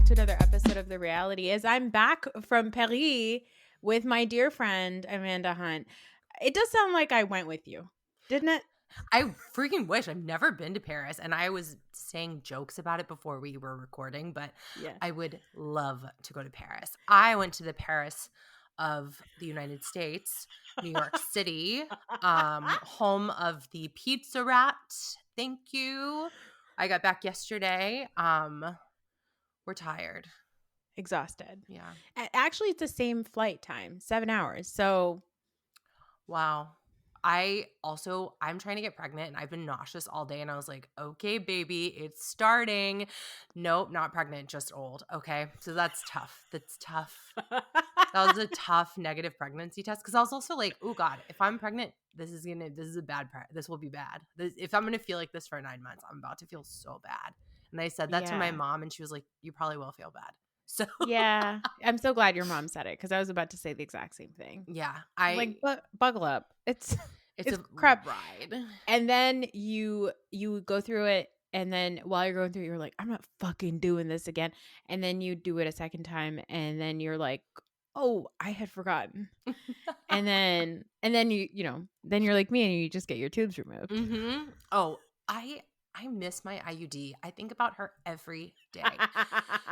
to another episode of The Reality Is. I'm back from Paris with my dear friend Amanda Hunt. It does sound like I went with you, didn't it? I freaking wish. I've never been to Paris, and I was saying jokes about it before we were recording, but Yeah. I would love to go to Paris. I went to the Paris of the United States, New York City, home of the Pizza Rat. Thank you. I got back yesterday. We're tired. Exhausted. Yeah. Actually, it's the same flight time, 7 hours. So, Wow. I'm trying to get pregnant and I've been nauseous all day and I was like, okay, baby, it's starting. Nope, not pregnant, just old. Okay. So that's tough. That's tough. That was a tough negative pregnancy test. Cause I was also like, oh God, if I'm pregnant, this will be bad. If I'm going to feel like this for 9 months, I'm about to feel so bad. And I said that to my mom and she was like, you probably will feel bad. So yeah, I'm so glad your mom said it because I was about to say the exact same thing. yeah, buckle up. It's a crap ride. And then you go through it, and then while you're going through it, you're like, I'm not fucking doing this again. And then you do it a second time, and then you're like, oh, I had forgotten. and then then you're like me, and you just get your tubes removed. Mm-hmm. Oh, I miss my IUD. I think about her every day.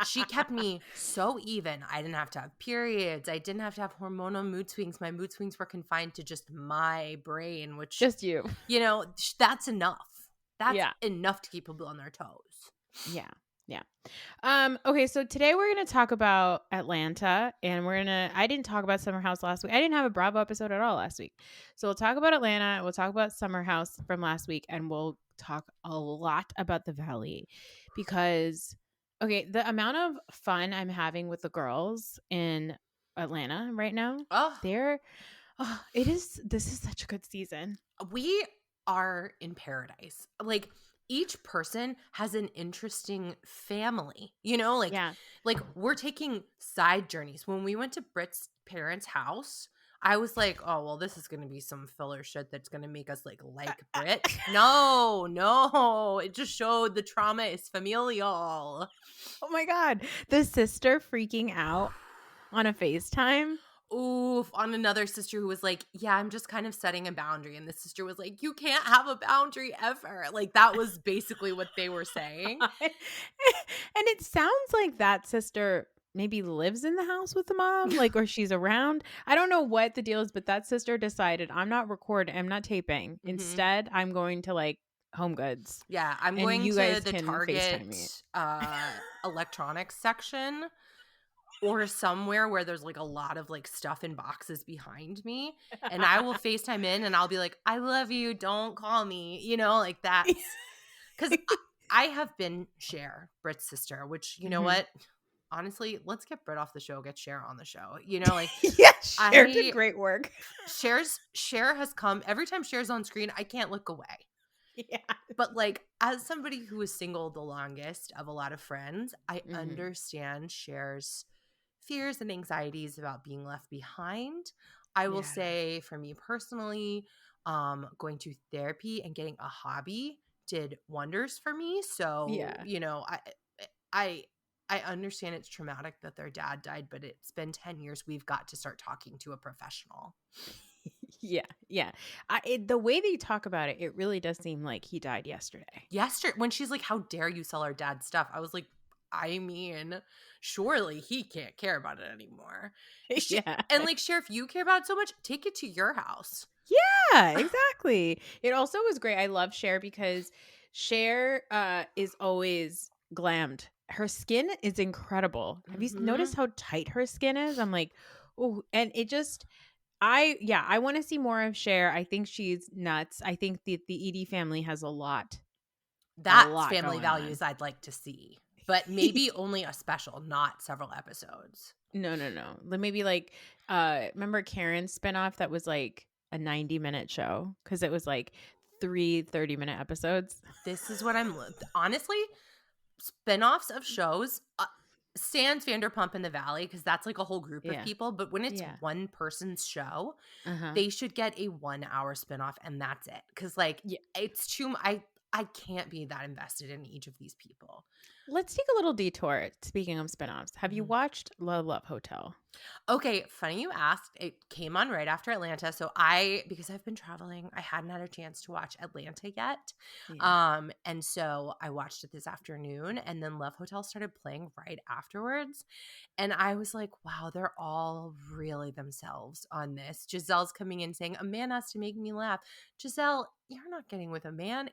She kept me so even. I didn't have to have periods. I didn't have to have hormonal mood swings. My mood swings were confined to just my brain, which Just you. That's enough. That's Yeah. enough to keep people on their toes. Yeah. Yeah. Okay, so today we're going to talk about Atlanta, and I didn't talk about Summer House last week. I didn't have a Bravo episode at all last week. So we'll talk about Atlanta, we'll talk about Summer House from last week, and we'll talk a lot about the Valley because the amount of fun I'm having with the girls in Atlanta right now, this is such a good season. We are in paradise. Like, each person has an interesting family, like we're taking side journeys. When we went to Britt's parents' house, I was like, oh, well, this is going to be some filler shit that's going to make us like Britt. No. It just showed the trauma is familial. Oh my God. The sister freaking out on a FaceTime. Oof, on another sister who was like, yeah, I'm just kind of setting a boundary. And the sister was like, you can't have a boundary ever. Like, that was basically what they were saying. And it sounds like that sister maybe lives in the house with the mom, or she's around. I don't know what the deal is, but that sister decided, I'm not taping. Mm-hmm. Instead, I'm going to Home Goods. Yeah, I'm going to the Target electronics section. Or somewhere where there's a lot of stuff in boxes behind me, and I will FaceTime in and I'll be like, I love you, don't call me, that. Because I have been Cher, Britt's sister, which you know what? Honestly, let's get Britt off the show, get Cher on the show. Yeah, Cher did great work. Cher has come every time Cher's on screen, I can't look away. Yeah. But as somebody who was single the longest of a lot of friends, I understand Cher's fears and anxieties about being left behind. I will say, for me personally, going to therapy and getting a hobby did wonders for me. So, I understand it's traumatic that their dad died, but it's been 10 years. We've got to start talking to a professional. Yeah. The way they talk about it, it really does seem like he died yesterday. When she's like, how dare you sell our dad's stuff? I was like, I mean, surely he can't care about it anymore. Yeah. And Cher, if you care about it so much, take it to your house. Yeah, exactly. It also was great. I love Cher because Cher is always glammed. Her skin is incredible. Have you noticed how tight her skin is? I'm like, oh, and it just... I want to see more of Cher. I think she's nuts. I think the Edie family has a lot. That's family values I'd like to see. But maybe only a special, not several episodes. No. Maybe remember Karen's spinoff that was a 90-minute show? Because it was 3 30-minute episodes. This is what honestly, spinoffs of shows, sans Vanderpump in the Valley, because that's a whole group of people. But when it's one person's show, they should get a 1-hour spinoff and that's it. Because it's too I can't be that invested in each of these people. Let's take a little detour. Speaking of spinoffs, have you Mhm. watched The Love Hotel? Okay, funny you asked. It came on right after Atlanta. So because I've been traveling, I hadn't had a chance to watch Atlanta yet. Yeah. And so I watched it this afternoon, and then Love Hotel started playing right afterwards. And I was like, wow, they're all really themselves on this. Giselle's coming in saying, a man has to make me laugh. Giselle, you're not getting with a man.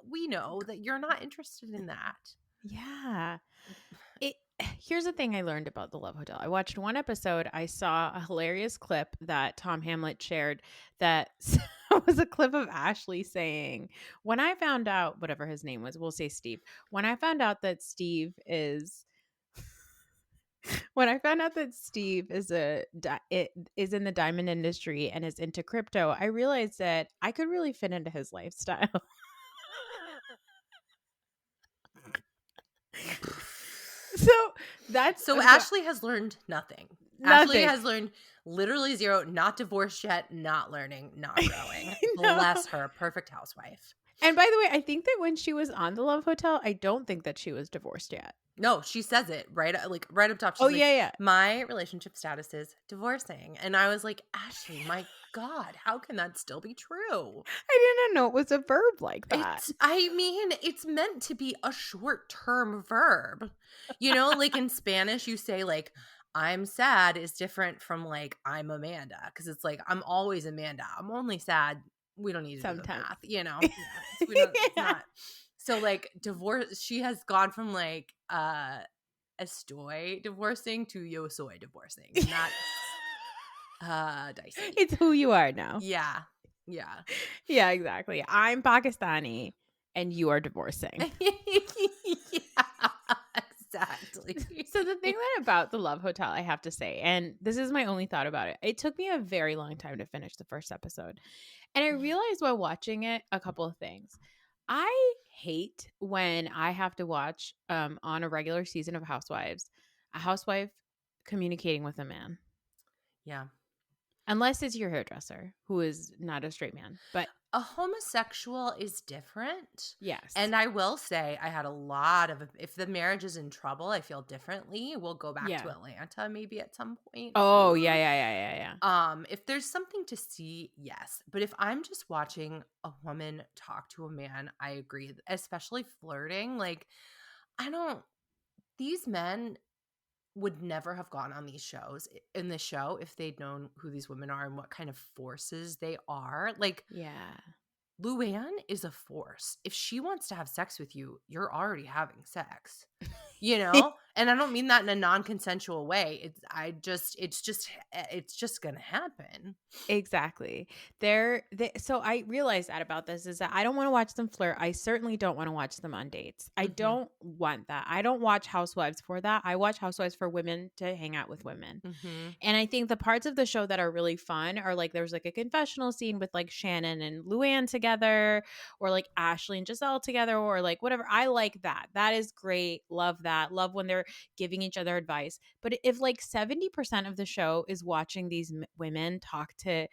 We know that you're not interested in that. Yeah. It Here's the thing I learned about The Love Hotel. I watched one episode. I saw a hilarious clip that Tom Hamlet shared that was a clip of Ashley saying, "When I found out whatever his name was, we'll say Steve. When I found out that Steve is when I found out that Steve is in the diamond industry and is into crypto, I realized that I could really fit into his lifestyle." So that's So so Ashley has learned nothing. Ashley nothing. has learned literally zero, not divorced yet, not learning, not growing. No. Bless her. Perfect housewife. And by the way, I think that when she was on The Love Hotel, I don't think that she was divorced yet. No, she says it right up top. Oh, She's like, yeah, yeah. my relationship status is divorcing. And I was like, Ashley, my God, how can that still be true? I didn't know it was a verb like that. It's meant to be a short term verb. Like in Spanish, you say like, I'm sad is different from like, I'm Amanda. Cause it's like, I'm always Amanda. I'm only sad. We don't need to do the Sometimes. math, Yeah. It's Yeah. not. So like divorce, she has gone from like, estoy divorcing to yo soy divorcing. And that's, dicey. It's who you are now. Yeah. Yeah. Yeah, exactly. I'm Pakistani and you are divorcing. Yeah, exactly. So the thing that about The Love Hotel, I have to say, and this is my only thought about it, it took me a very long time to finish the first episode. And I realized while watching it a couple of things. I hate when I have to watch on a regular season of Housewives, a housewife communicating with a man. Yeah. Unless it's your hairdresser, who is not a straight man. But A homosexual is different. yes. And I will say, I had a lot of, if the marriage is in trouble, I feel differently. We'll go back to Yeah. Atlanta maybe at some point. Oh, yeah, yeah, yeah, yeah, yeah. If there's something to see, yes. But if I'm just watching a woman talk to a man, I agree. Especially flirting. Like, I don't, these men would never have gone on these shows in this show if they'd known who these women are and what kind of forces they are. Like, Yeah. Luann is a force. If she wants to have sex with you, you're already having sex. And I don't mean that in a non-consensual way. It's just gonna happen. Exactly. So I realized that about this is that I don't want to watch them flirt. I certainly don't want to watch them on dates. I Mm-hmm. don't want that. I don't watch Housewives for that. I watch Housewives for women to hang out with women. Mm-hmm. And I think the parts of the show that are really fun are like there's like a confessional scene with like Shannon and Luann together, or like Ashley and Giselle together, or like whatever. I like that. That is great. Love that. Love when they're giving each other advice. But if like 70% of the show is watching these women talk to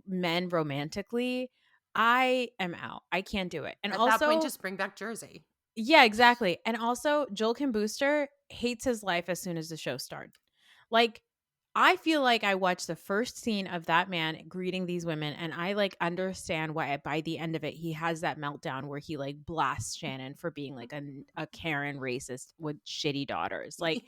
men romantically, I am out. I can't do it. And At that point, also, just bring back Jersey. yeah, exactly. And also, Joel Kim Booster hates his life as soon as the show starts. Like, I feel like I watched the first scene of that man greeting these women, and I like understand why by the end of it he has that meltdown where he like blasts Shannon for being like a Karen racist with shitty daughters. Like,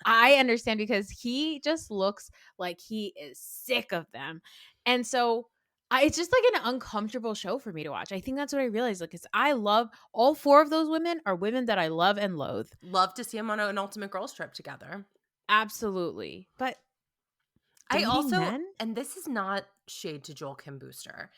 I understand because he just looks like he is sick of them, and so. It's just like an uncomfortable show for me to watch. I think that's what I realized. Like, 'cause I love all four of those women are women that I love and loathe. Love to see them on an ultimate girls trip together. Absolutely. But I dating also, men? and this is not shade to Joel Kim Booster,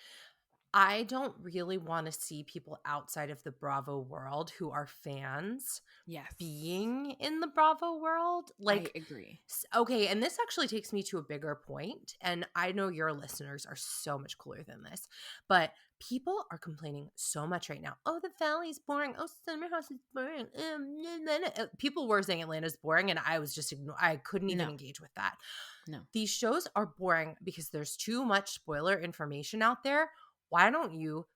I don't really want to see people outside of the Bravo world who are fans Yes. being in the Bravo world. I Like, agree. okay, and this actually takes me to a bigger point, and I know your listeners are so much cooler than this, but people are complaining so much right now. Oh, the Valley's boring. Oh, Summer House is boring. People were saying Atlanta's boring, and I was just I couldn't even No. engage with that. No. These shows are boring because there's too much spoiler information out there. Why don't you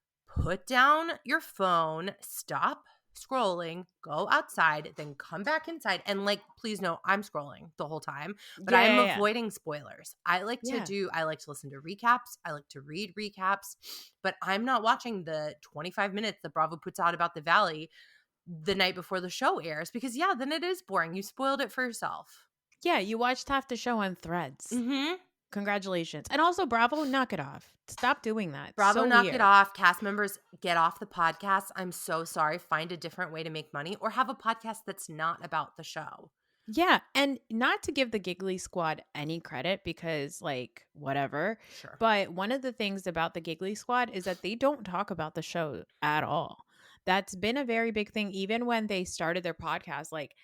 put down your phone, stop scrolling, go outside, then come back inside. And like, please know I'm scrolling the whole time, but Yeah, I'm yeah, yeah. avoiding spoilers. I like Yeah. to listen to recaps. I like to read recaps, but I'm not watching the 25 minutes that Bravo puts out about the Valley the night before the show airs because then it is boring. You spoiled it for yourself. Yeah, you watched half the show on Threads. Mm-hmm. Congratulations. And also, Bravo, knock it off. Stop doing that. It's Bravo, so knock it weird. off. Cast members, get off the podcast. I'm so sorry. Find a different way to make money or have a podcast that's not about the show. Yeah, and not to give the Giggly Squad any credit because, like, whatever. Sure. But one of the things about the Giggly Squad is that they don't talk about the show at all. That's been a very big thing. Even when they started their podcast, like,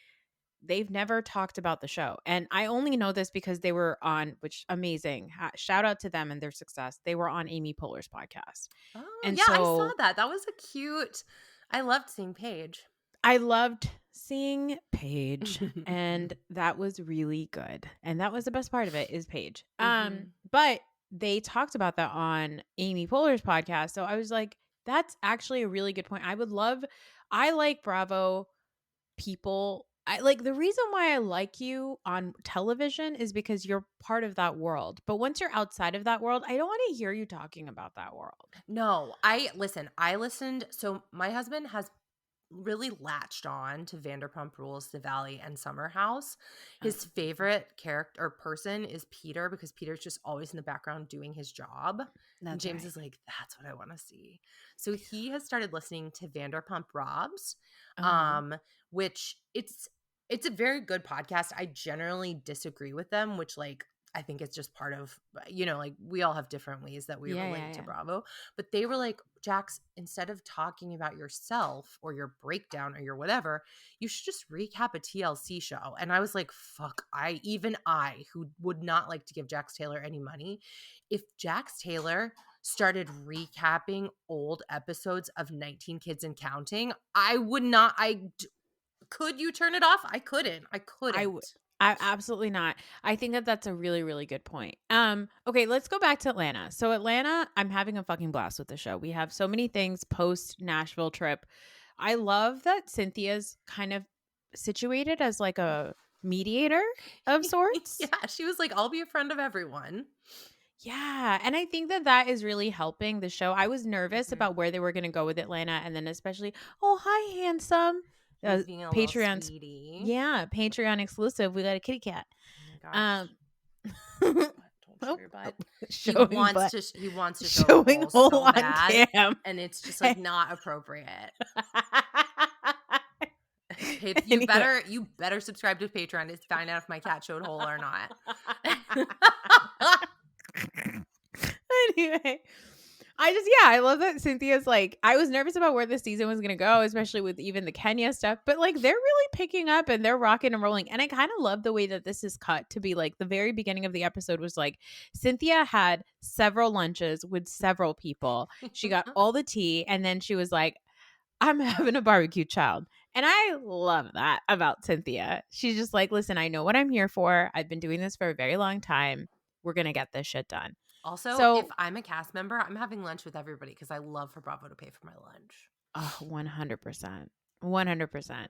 they've never talked about the show. And I only know this because they were on, which amazing. Shout out to them and their success. They were on Amy Poehler's podcast. Oh, And yeah, I saw so that. That was a cute. I loved seeing Paige. I loved seeing Paige, and that was really good. And that was the best part of it is Paige. But they talked about that on Amy Poehler's podcast. So I was like, that's actually a really good point. I like Bravo people. I like the reason why I like you on television is because you're part of that world. But once you're outside of that world, I don't want to hear you talking about that world. No, I listened. So my husband has really latched on to Vanderpump Rules, The Valley, and Summer House. His favorite character or person is Peter because Peter's just always in the background doing his job. And James is like, that's what I want to see. So he has started listening to Vanderpump Robs, which it's a very good podcast. I generally disagree with them, which like I think it's just part of, like we all have different ways that we relate to Bravo. But they were like, Jax, instead of talking about yourself or your breakdown or your whatever, you should just recap a TLC show. And I was like, fuck, even I, who would not like to give Jax Taylor any money, if Jax Taylor started recapping old episodes of 19 Kids and Counting, I would not, could you turn it off? I couldn't. I absolutely not. I think that that's a really, really good point. Okay, let's go back to Atlanta. So Atlanta, I'm having a fucking blast with the show. We have so many things post Nashville trip. I love that Cynthia's kind of situated as like a mediator of sorts. Yeah, she was like, I'll be a friend of everyone. Yeah, and I think that that is really helping the show. I was nervous about where they were going to go with Atlanta, and then especially, oh hi, handsome. He's being a Patreon's, little sweetie. yeah, Patreon exclusive. We got a kitty cat. Oh my gosh. Don't show your butt. He wants to show showing hole so on bad, cam. and it's just like not appropriate. You better subscribe to Patreon to find out if my cat showed hole or not. Anyway, I love that Cynthia's like, I was nervous about where the season was going to go, especially with even the Kenya stuff, but like they're really picking up and they're rocking and rolling. And I kind of love the way that this is cut to be like the very beginning of the episode was like Cynthia had several lunches with several people. She got all the tea and then she was like, I'm having a barbecue child. And I love that about Cynthia. She's just like, listen, I know what I'm here for. I've been doing this for a very long time. We're going to get this shit done. Also, if I'm a cast member, I'm having lunch with everybody because I love for Bravo to pay for my lunch. Oh, 100%. 100%.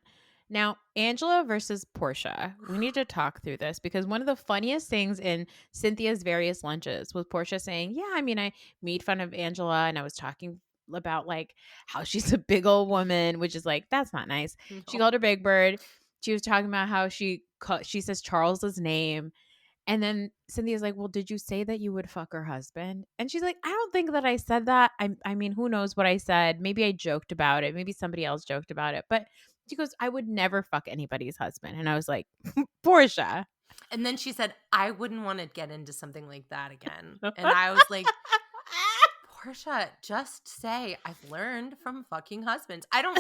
Now, Angela versus Portia. We need to talk through this because one of the funniest things in Cynthia's various lunches was Portia saying, yeah, I mean, I made fun of Angela and I was talking about like how she's a big old woman, which is like, that's not nice. No. She called her Big Bird. She was talking about how she says Charles's name. And then Cynthia's like, well, did you say that you would fuck her husband? And she's like, I don't think that I said that. I mean, who knows what I said? Maybe I joked about it. Maybe somebody else joked about it. But she goes, I would never fuck anybody's husband. And I was like, Portia. And then she said, I wouldn't want to get into something like that again. And I was like, Portia, just say I've learned from fucking husbands. I don't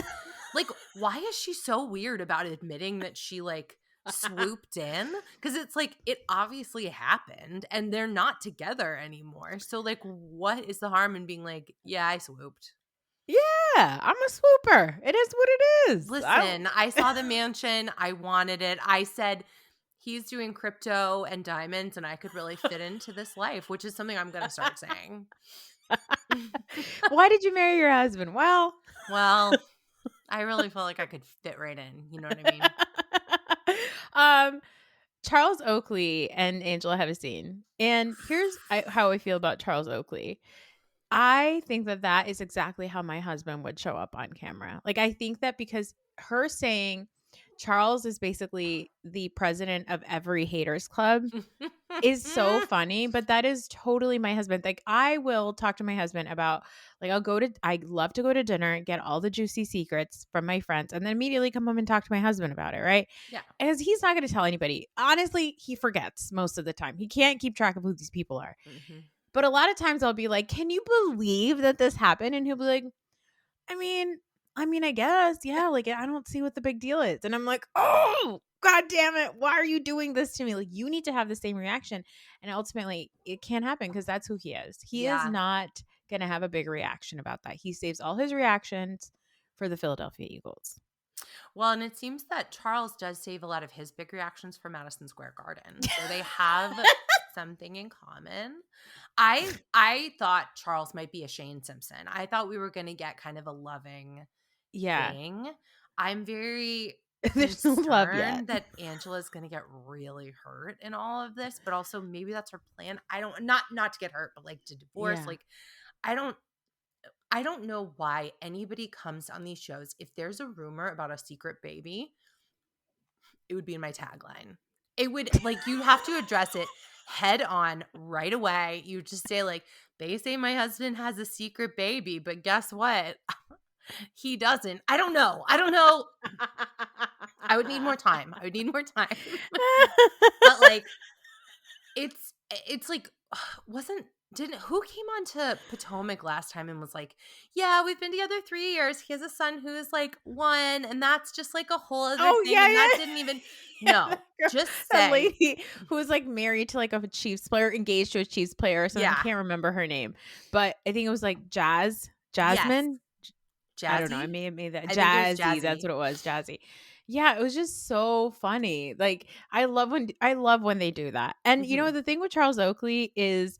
like, why is she so weird about admitting that she like swooped in? Because it's like it obviously happened and they're not together anymore. So like what is the harm in being like, yeah, I swooped? Yeah, I'm a swooper. It is what it is. Listen, I saw the mansion. I wanted it. I said he's doing crypto and diamonds and I could really fit into this life, which is something I'm going to start saying. Why did you marry your husband? Well, Well, I really felt like I could fit right in. You know what I mean? um, Charles Oakley and Angela have a scene, and how I feel about Charles Oakley. I think that that is exactly how my husband would show up on camera. Like, I think that because her saying Charles is basically the president of every haters club is so funny, but that is totally my husband. Like, I will talk to my husband about, like, I love to go to dinner and get all the juicy secrets from my friends and then immediately come home and talk to my husband about it, right? Yeah. As he's not going to tell anybody. Honestly, he forgets most of the time. He can't keep track of who these people are. Mhm. But a lot of times I'll be like, "Can you believe that this happened?" And he'll be like, I mean I guess, yeah, like, I don't see what the big deal is." And I'm like, "Oh, god damn it. Why are you doing this to me? Like, you need to have the same reaction." And ultimately, it can't happen because that's who he is. He is Yeah. not gonna have a big reaction about that. He saves all his reactions for the Philadelphia Eagles. Well, and it seems that Charles does save a lot of his big reactions for Madison Square Garden. So they have something in common. I thought Charles might be a Shane Simpson. I thought we were going to get kind of a loving Yeah. thing. I'm very There's no love yet. concerned that Angela's going to get really hurt in all of this, but also maybe that's her plan. I don't not to get hurt, but like to divorce. Yeah. Like I don't I don't know why anybody comes on these shows. If there's a rumor about a secret baby, it would be in my tagline. It would like you have to address it head on right away. You just say like, they say my husband has a secret baby, but guess what? He doesn't. I don't know. I don't know. I would need more time. I would need more time. But like it's like wasn't didn't who came on to Potomac last time and was like, "Yeah, we've been together 3 years. He has a son who is like 1, and that's just like a whole other Oh, thing, yeah, and that yeah. didn't even." Yeah, that No, girl just that say, lady who was, like, married to, like, a Chiefs player, engaged to a Chiefs player or something, I yeah, can't remember her name, but I think it was, like, yes, Jasmine? I don't know, I Jazzy. may have made that I think it was Jazzy, that's Jazzy. what it was, Jazzy. Yeah, it was just so funny, like, I love when they do that, and, Mhm. the thing with Charles Oakley is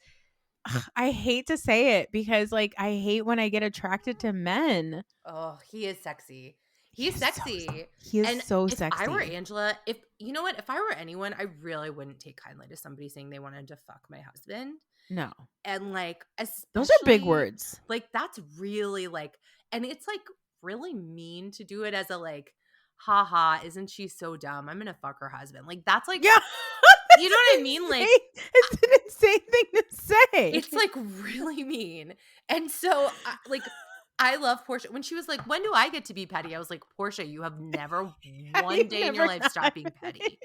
I hate to say it because, like, I hate when I get attracted to men. Oh, he is sexy. He He's is so sexy. he is And so if I were sexy. Angela, if you know what, if I were anyone, I really wouldn't take kindly to somebody saying they wanted to fuck my husband. No. And like Those are big especially words. like that's really like and it's like really mean to do it as a like haha, isn't she so dumb? I'm gonna fuck her husband. Like that's like Yeah. you That's know what I an mean? Like insane it's an insane thing to say. it's, like, really mean, and so, like, I love Portia. When she was like, "When do I get to be petty?" I was like, "Portia, you have never one You've day in your never life stopped got being petty."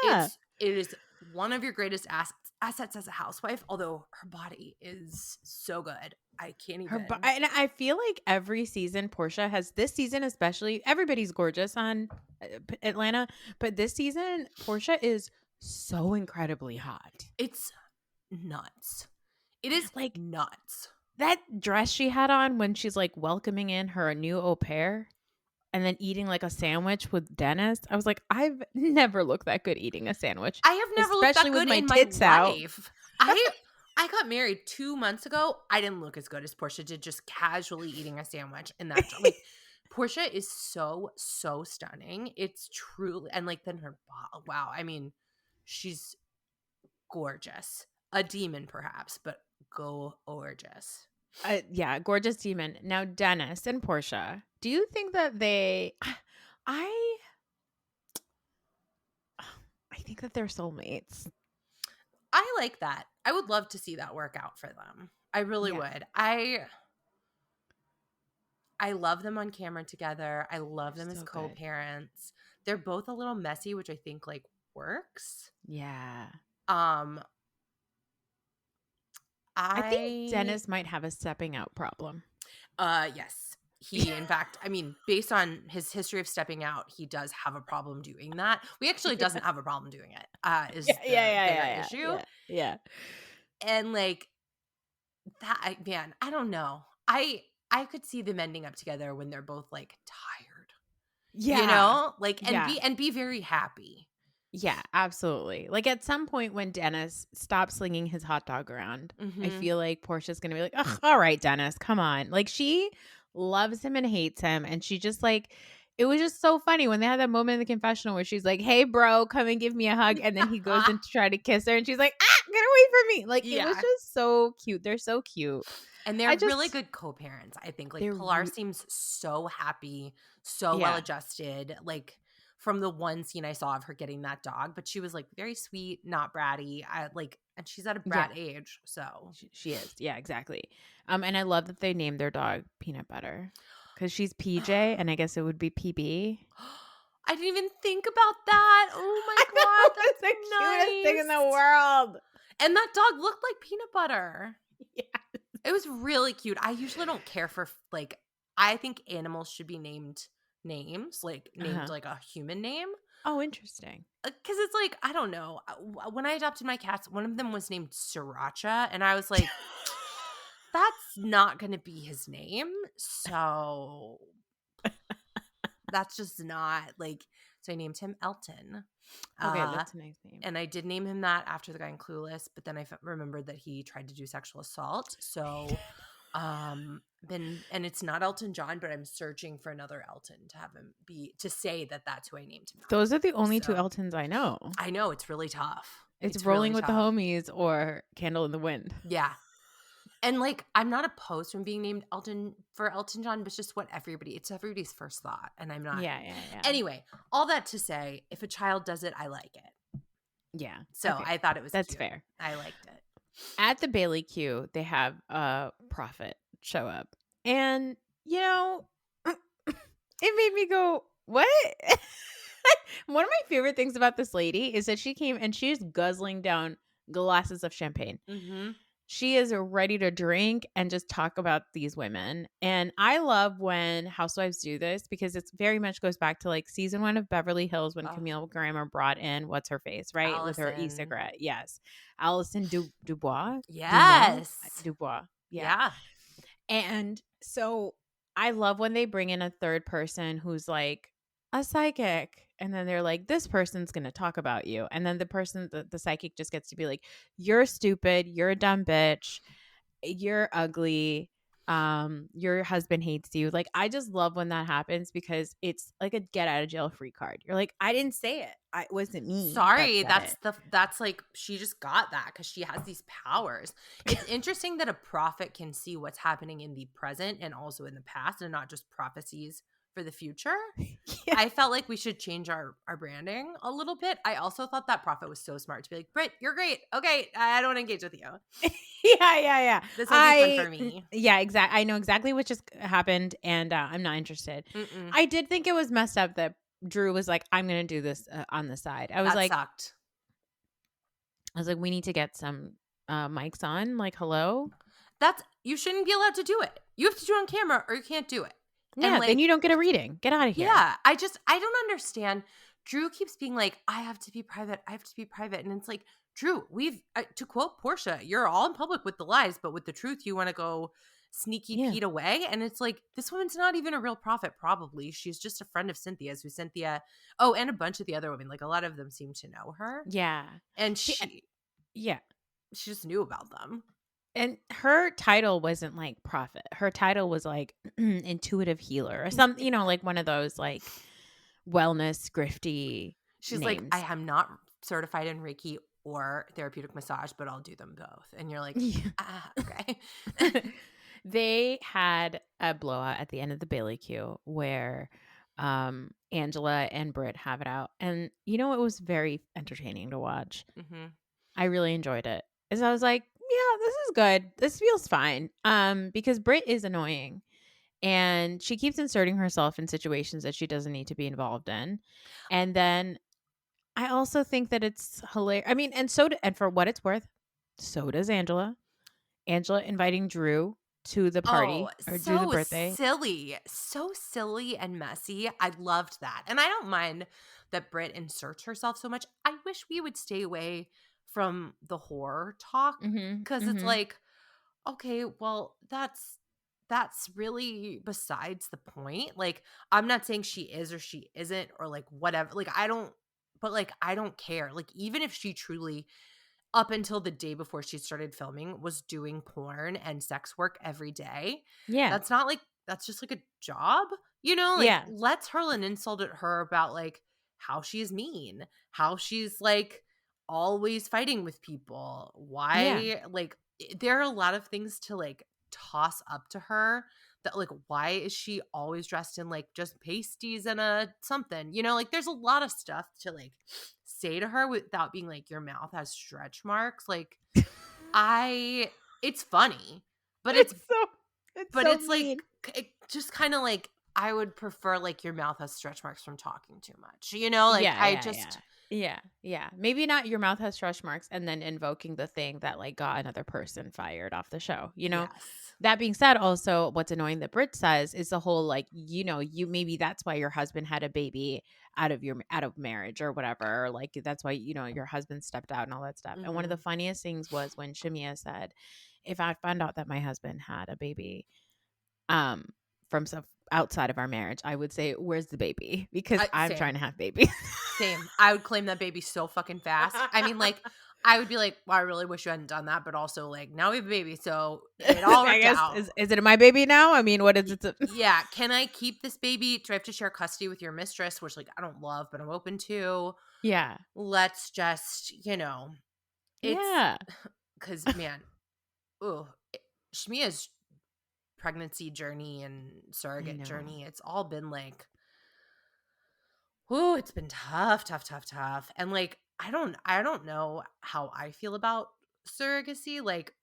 Yeah. It is one of your greatest assets as a housewife, although her body is so good. I can't even. And I feel like every season Portia has this season especially everybody's gorgeous on Atlanta, but this season Portia is so incredibly hot. It's nuts. It is Like nuts. that dress she had on when she's like welcoming in her new au pair and then eating like a sandwich with Dennis. I was like, I've never looked that good eating a sandwich, I have never looked especially that with good my in my tits out. life. I got married 2 months ago. I didn't look as good as Portia did just casually eating a sandwich in that like Portia is so so stunning. It's truly and like then her wow. I mean, she's gorgeous. A demon perhaps, but gorgeous. Yeah, gorgeous demon. Now, Dennis and Portia, do you think that I, I think that they're soulmates. I like that. I would love to see that work out for them. I really Yeah, would. I love them on camera together. I love they're them as so good. co-parents. They're both a little messy, which I think like works. Yeah, Um I think I Dennis might have a stepping out problem. yes. He in fact, I mean, based on his history of stepping out, he does have a problem doing that. We actually Yeah, doesn't have a problem doing it. yeah, Is yeah, the yeah, bigger yeah, issue. yeah, yeah. And like man, I don't know. I could see them ending up together when they're both like tired. You Yeah, know? Like yeah. and be very happy. Yeah, absolutely. Like, at some point when Dennis stops slinging his hot dog around, I Mhm. feel like Portia's gonna be like, "Ugh, all right, Dennis, come on." Like, she loves him and hates him, and she just, like it was just so funny when they had that moment in the confessional where she's like, "Hey, bro, come and give me a hug," and then he goes in to try to kiss her, and she's like, "Ah, get away from me." Like, it was Yeah. just so cute. They're so cute. And they're I really just good co-parents, I think. Like, they're Pilar re seems so happy, so Yeah, well-adjusted, like, from the one scene I saw of her getting that dog, but she was, like, very sweet, not bratty. And she's at a yeah. brat age, so She is. Yeah, exactly. And I love that they named their dog Peanut Butter because she's PJ, and I guess it would be PB. I didn't even think about that. Oh my I god, know, it's that's the cutest thing in the nice. world. And that dog looked like peanut butter. Yeah. It was really cute. I usually don't care for like I think animals should be named names, like named Uh-huh. like a human name. Oh, interesting. Cause it's like, I don't know. When I adopted my cats, one of them was named Sriracha, and I was like, that's not gonna be his name. So that's just not like so I named him Elton. Okay, Uh that's a nice name. and I did name him that after the guy in Clueless, but then I remembered that he tried to do sexual assault. So been and it's not Elton John, but I'm searching for another Elton to have him be to say that that's who I named him Those are the after. only 2 So Eltons I know. I know it's really tough. It's It's Rolling really with the tough. Homies or Candle in the Wind. Yeah. And like I'm not opposed to him being named Elton for Elton John, but it's just what it's everybody's first thought. And I'm not Yeah, yeah, yeah. anyway, all that to say, if a child does it, I like it. Yeah. So Okay. I thought it was That's cute. fair. I liked it. At the Bailey queue, they have a prophet show up. And, you know, it made me go, "What?" One of my favorite things about this lady is that she came and she's guzzling down glasses of champagne. Mm-hmm. She is ready to drink and just talk about these women. And I love when housewives do this because it's very much goes back to like season 1 of Beverly Hills when Oh, Camille Grammer brought in what's her face, right? With her Allison. e-cigarette. Yes. Allison Dubois. Dumois. Yes. Dubois. Yeah. Yeah. And so I love when they bring in a third person who's like a psychic. And then they're like, this person's going to talk about you. And then the psychic just gets to be like, you're stupid. You're a dumb bitch. You're ugly. Your husband hates you. Like, I just love when that happens because it's like a get out of jail free card. You're like, I didn't say it. It wasn't me that Sorry, said it. that's like she just got that because she has these powers. It's interesting that a prophet can see what's happening in the present and also in the past and not just prophecies for the future. Yeah. I felt like we should change our branding a little bit. I also thought that prophet was so smart to be like, Britt, you're great. Okay, I don't engage with you. Yeah. This won't be fun for me. Yeah, exactly. I know exactly what just happened, and I'm not interested. Mm-mm. I did think it was messed up that Drew was like, "I'm going to do this on the side." That sucked. We need to get some mics on. Like, hello. You shouldn't be allowed to do it. You have to do it on camera or you can't do it. And Yeah, then like you don't get a reading. Get out of here. yeah, I don't understand. Drew keeps being like, I have to be private. I have to be private. And it's like, Drew, to quote Portia, you're all in public with the lies, but with the truth, you want to go sneaky Yeah. Pete away. And it's like, this woman's not even a real prophet, probably. She's just a friend of Cynthia's and a bunch of the other women. Like a lot of them seem to know her. Yeah. And See, yeah. she just knew about them. And her title wasn't like prophet. Her title was like intuitive healer or something, like one of those like wellness grifty She's like, I names. am not certified in Reiki or therapeutic massage, but I'll do them both. And you're like, Yeah. okay. They had a blowout at the end of the Bailey queue where Angela and Britt have it out. And it was very entertaining to watch. Mm-hmm. I really enjoyed it. As I was like, yeah, this is good. This feels fine. Because Britt is annoying. And she keeps inserting herself in situations that she doesn't need to be involved in. And then I also think that it's hilarious. I mean, and for what it's worth, so does Angela. Angela inviting Drew to the Oh, party or to the birthday. so silly and messy. I loved that. And I don't mind that Britt inserts herself so much. I wish we would stay away from the horror talk Mhm. because it's Mhm. like, okay, well, that's really besides the point. Like, I'm not saying she is or she isn't or like whatever. Like, I don't, but, like, I don't care. Like, even if she truly, up until the day before she started filming, was doing porn and sex work every day, Yeah. that's not like that's just like a job, you know? Like, Yeah. let's hurl an insult at her about, like, how she's mean, how she's, like, always fighting with people. Yeah. Why, like, there are a lot of things to, like, toss up to her that, like, why is she always dressed in, like, just pasties and a something, you know? Like, there's a lot of stuff to, like, say to her without being like, "Your mouth has stretch marks." Like, I it's funny, but it's It's so it's but so it's like mean. it just kinda like, I would prefer, like, your mouth has stretch marks from talking too much, you know? Like, Yeah, I yeah, yeah. just Yeah, yeah. Maybe not your mouth has stretch marks and then invoking the thing that, like, got another person fired off the show, you know? yes. That being said, also, what's annoying that Brit says is the whole, like, you maybe that's why your husband had a baby out of marriage or whatever, or, like, that's why, your husband stepped out and all that stuff. And one of the Mhm. funniest things was when Shimia said, "If I found out that my husband had a baby, um, from some outside of our marriage, I would say, 'Where's the baby?' Because I I'm trying same, to have babies." same. I would claim that baby so fucking fast. I mean, like, I would be like, "Well, I really wish you hadn't done that," but also, like, now we have a baby, so it all I worked guess out. is it my baby now? I mean, what is Y it to yeah, "Can I keep this baby? Do I have to share custody with your mistress?" Which, like, I don't love, but I'm open to. Yeah. Let's just, it's Yeah. because man, ooh, Shmia's pregnancy journey and I surrogate know. journey, it's all been like, ooh, it's been tough, tough, tough, tough. And like, I don't know how I feel about surrogacy. Like,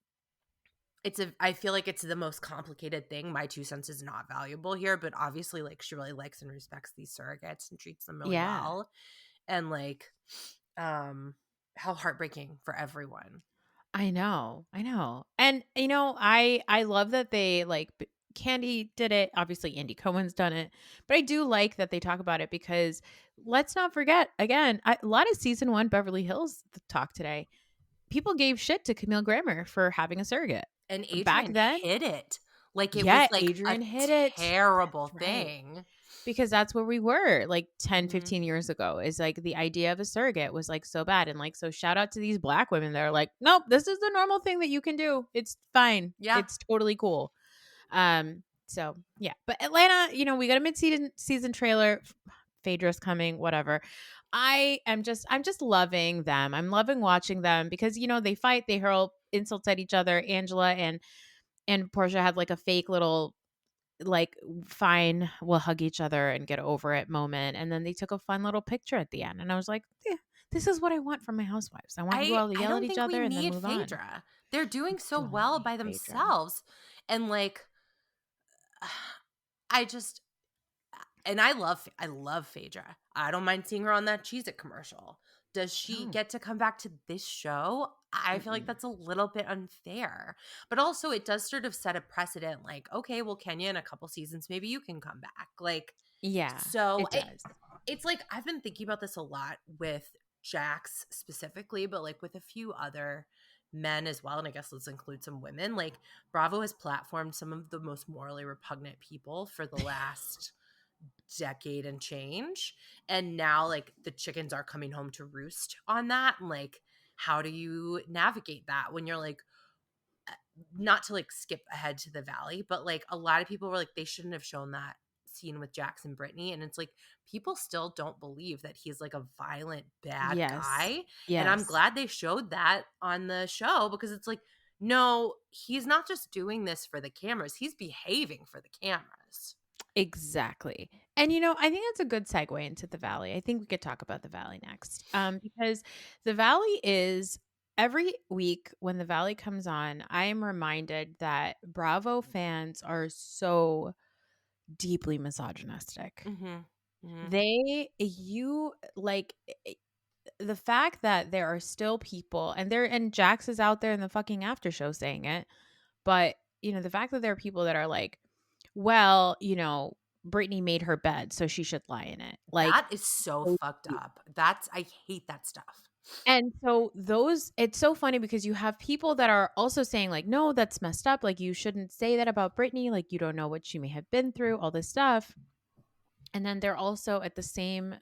I feel like it's the most complicated thing. My 2 cents is not valuable here, but obviously, like, she really likes and respects these surrogates and treats them really Yeah. well. And like, um, how heartbreaking for everyone. I know. I know. And, I love that they, like, Candy did it. Obviously, Andy Cohen's done it. But I do like that they talk about it because let's not forget, again, a lot of season 1 Beverly Hills talk today. People gave shit to Camille Grammer for having a surrogate. And Back Adrian then, hit it. Like, it was yeah, like a Adrian hit it. terrible That's right. thing. Because that's where we were like 10, Mhm. 15 years ago, is like the idea of a surrogate was like so bad. And like, so shout out to these Black women that are like, nope, this is the normal thing that you can do. It's fine. Yeah. It's totally cool. So yeah, but Atlanta, we got a season trailer. Phaedra's coming, whatever. I'm just loving them. I'm loving watching them because they fight, they hurl insults at each other. Angela and Portia had like a fake little, like, fine, we'll hug each other and get over it moment. And then they took a fun little picture at the end. And I was like, yeah, this is what I want from my housewives. I want you I all to I yell at don't each think we other and then need move on. Phaedra. They're doing so Don't well need by Phaedra. themselves. And like, I just and I love Phaedra. I don't mind seeing her on that Cheez It commercial. Does she No. get to come back to this show? I feel like Mm-mm. that's a little bit unfair. But also it does sort of set a precedent, like, okay, well, Kenya, in a couple seasons, maybe you can come back. Like, Yeah, so it does. it's like I've been thinking about this a lot with Jax specifically, but like with a few other men as well. And I guess let's include some women. Like, Bravo has platformed some of the most morally repugnant people for the last decade and change. And now, like, the chickens are coming home to roost on that. And like, how do you navigate that when you're like, not to like skip ahead to the valley, but like a lot of people were like, they shouldn't have shown that scene with Jax and Brittany. And it's like, people still don't believe that he's like a violent, bad Yes. guy. And I'm Yes. glad they showed that on the show because it's like, no, he's not just doing this for the cameras, he's behaving for the cameras. Exactly. And I think that's a good segue into the Valley. I think we could talk about the Valley next. Because the Valley is every week when the Valley comes on, I am reminded that Bravo fans are so deeply misogynistic. Mm-hmm. Mm-hmm. You like the fact that there are still people and Jax is out there in the fucking after show saying it, but the fact that there are people that are like, well, Brittany made her bed, so she should lie in it. Like, That is so fucked up. I hate that stuff. and so it's so funny because you have people that are also saying like, no, that's messed up. Like, you shouldn't say that about Brittany. Like, you don't know what she may have been through, all this stuff. And then they're also at the same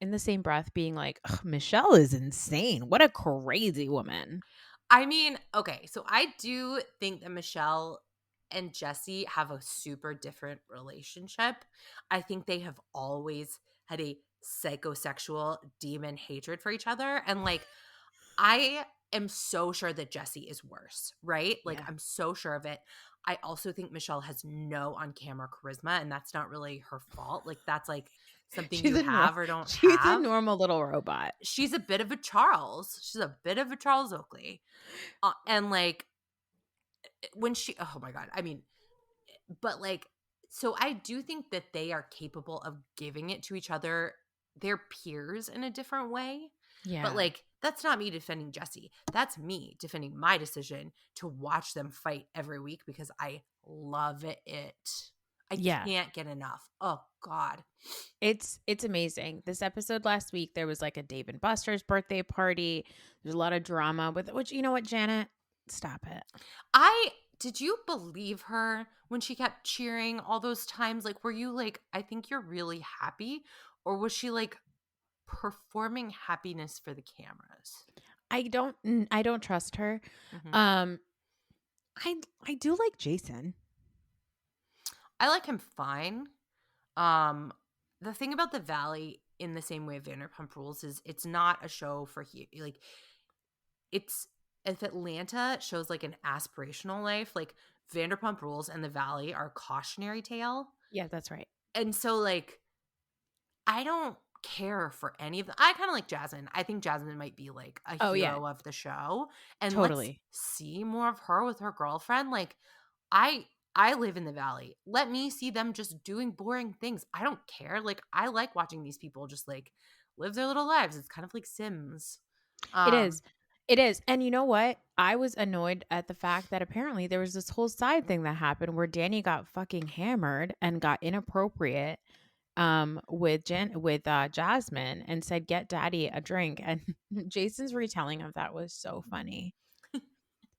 in the same breath being like, "Ugh, Michelle is insane. What a crazy woman." I mean, okay, so I do think that Michelle and Jesse have a super different relationship. I think they have always had a psychosexual demon hatred for each other. And like, I am so sure that Jesse is worse, right? Like, Yeah. I'm so sure of it. I also think Michelle has no on camera charisma, and that's not really her fault. Like, that's like something She's you a nor have or don't she's a have. normal little robot. She's a bit of a Charles. She's a bit of a Charles Oakley. And like, when she oh my god, I mean, but like, so I do think that they are capable of giving it to each other, their peers, in a different way. But Yeah. like, that's not me defending Jesse, that's me defending my decision to watch them fight every week because I love it. I Yeah. can't get enough. Oh god. It's amazing. This episode last week, there was like a Dave and Buster's birthday party. There's a lot of drama with which, you know what, Janet? Stop it. I Did you believe her when she kept cheering all those times? Like, were you like, I think you're really happy? Or was she like performing happiness for the cameras? I don't trust her. Mhm. Um I do like Jason. I like him fine. Um, the thing about the Valley, in the same way Vanderpump Rules, is it's not a show for like, it's if Atlanta shows like an aspirational life, like Vanderpump Rules and the Valley are cautionary tale. Yeah, that's right. And so like, I don't care for any of them. I kind of like Jasmine. I think Jasmine might be like a Oh yeah, hero of the show. And let's totally. see more of her with her girlfriend. Like, I I live in the Valley. Let me see them just doing boring things. I don't care. Like, I like watching these people just like live their little lives. It's kind of like Sims. It Um is. It is. And you know what? I was annoyed at the fact that apparently there was this whole side thing that happened where Danny got fucking hammered and got inappropriate with Jasmine and said get daddy a drink, and Jason's retelling of that was so funny.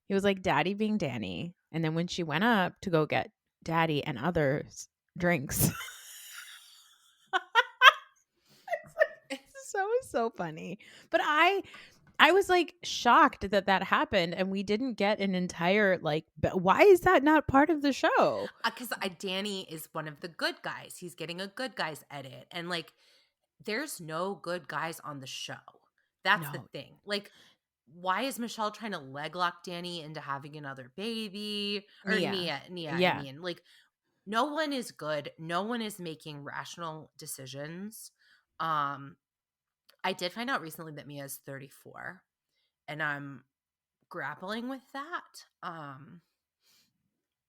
He was like daddy being Danny, and then when she went up to go get daddy and others drinks. So funny. But I was like shocked that that happened and we didn't get an entire like why is that not part of the show? cuz Danny is one of the good guys. He's getting a good guys edit, and like, there's no good guys on the show. That's the No. thing. Like, why is Michelle trying to leg lock Danny into having another baby? Or Nia. Nia, I Yeah. mean, like, no one is good. No one is making rational decisions. Um, I did find out recently that Mia is 34, and I'm grappling with that. Hmm.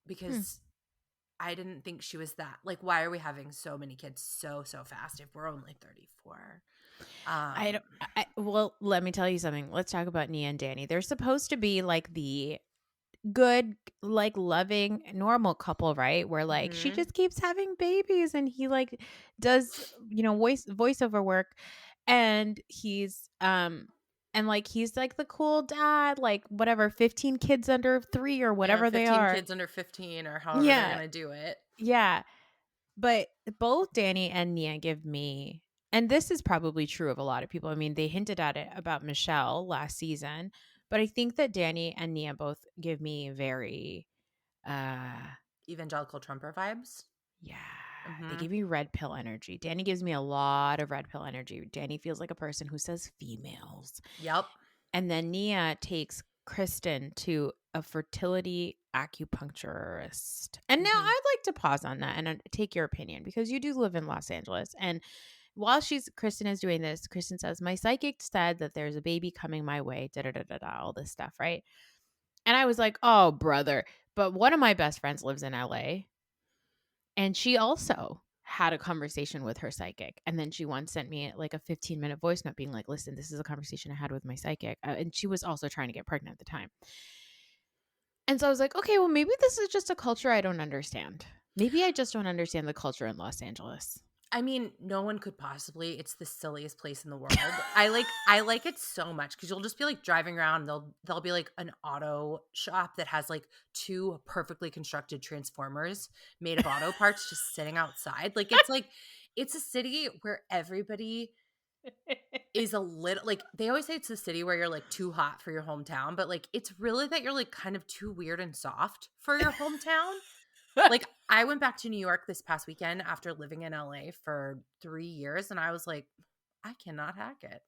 Because I didn't think she was that. Like, why are we having so many kids so fast if we're only 34? I Um, don't well, let me tell you something. Let's talk about Nia and Danny. They're supposed to be like the good, like loving, normal couple, right? Where like she mhm. just keeps having babies and he like does, voiceover work and he's like the cool dad, like whatever, 15 kids under 3 or Yeah, whatever they 15 are. kids under 15, or however they're Yeah. gonna do it. Yeah. But both Danny and Nia give me, and this is probably true of a lot of people. I mean, they hinted at it about Michelle last season, but I think that Danny and Nia both give me very, uh, Evangelical Trumper vibes. yeah, they Mhm. give me red pill energy. Danny gives me a lot of red pill energy. Danny feels like a person who says females. Yep. And then Nia takes Kristen to a fertility acupuncturist. And now Mhm. I'd like to pause on that and take your opinion because you do live in Los Angeles. And while Kristen is doing this, Kristen says, "My psychic said that there's a baby coming my way, da da da da da, all this stuff, right?" And I was like, "Oh, brother." But one of my best friends lives in LA, and she also had a conversation with her psychic. And then she once sent me like a 15-minute voice note being like, "Listen, this is a conversation I had with my psychic." And she was also trying to get pregnant at the time. And so I was like, okay, well, maybe this is just a culture I don't understand. Maybe I just don't understand the culture in Los Angeles. I mean, no one could possibly. It's the silliest place in the world. I like it so much because you'll just be like driving around. There'll be like an auto shop that has like two perfectly constructed transformers made of auto parts just sitting outside. Like, it's a city where everybody is a little like, they always say it's the city where you're, like, too hot for your hometown, but, like, it's really that you're, like, kind of too weird and soft for your hometown. Like, I went back to New York this past weekend after living in LA for 3 years, and I was like, "I cannot hack it."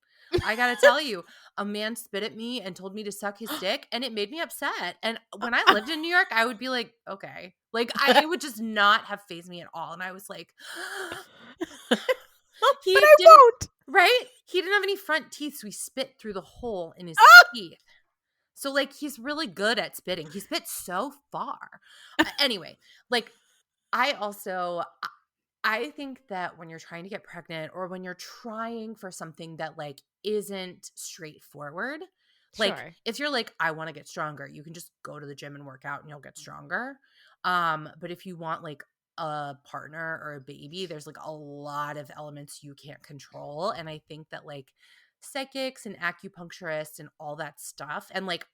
I gotta tell you, a man spit at me and told me to suck his dick, and it made me upset, and when I lived in New York, I would be like, "Okay." Like, it would just not have fazed me at all, and I was like, But he I didn't won't. right? He didn't have any front teeth, so he spit through the hole in his Ah! teeth. So, like, he's really good at spitting. He spit so far. Anyway, like, I also I think that when you're trying to get pregnant or when you're trying for something that, like, isn't straightforward, like, Sure. if you're like, "I wanna get stronger," you can just go to the gym and work out and you'll get stronger. But if you want, like, a partner or a baby, there's, like, a lot of elements you can't control, and I think that, like, psychics and acupuncturists and all that stuff and, like,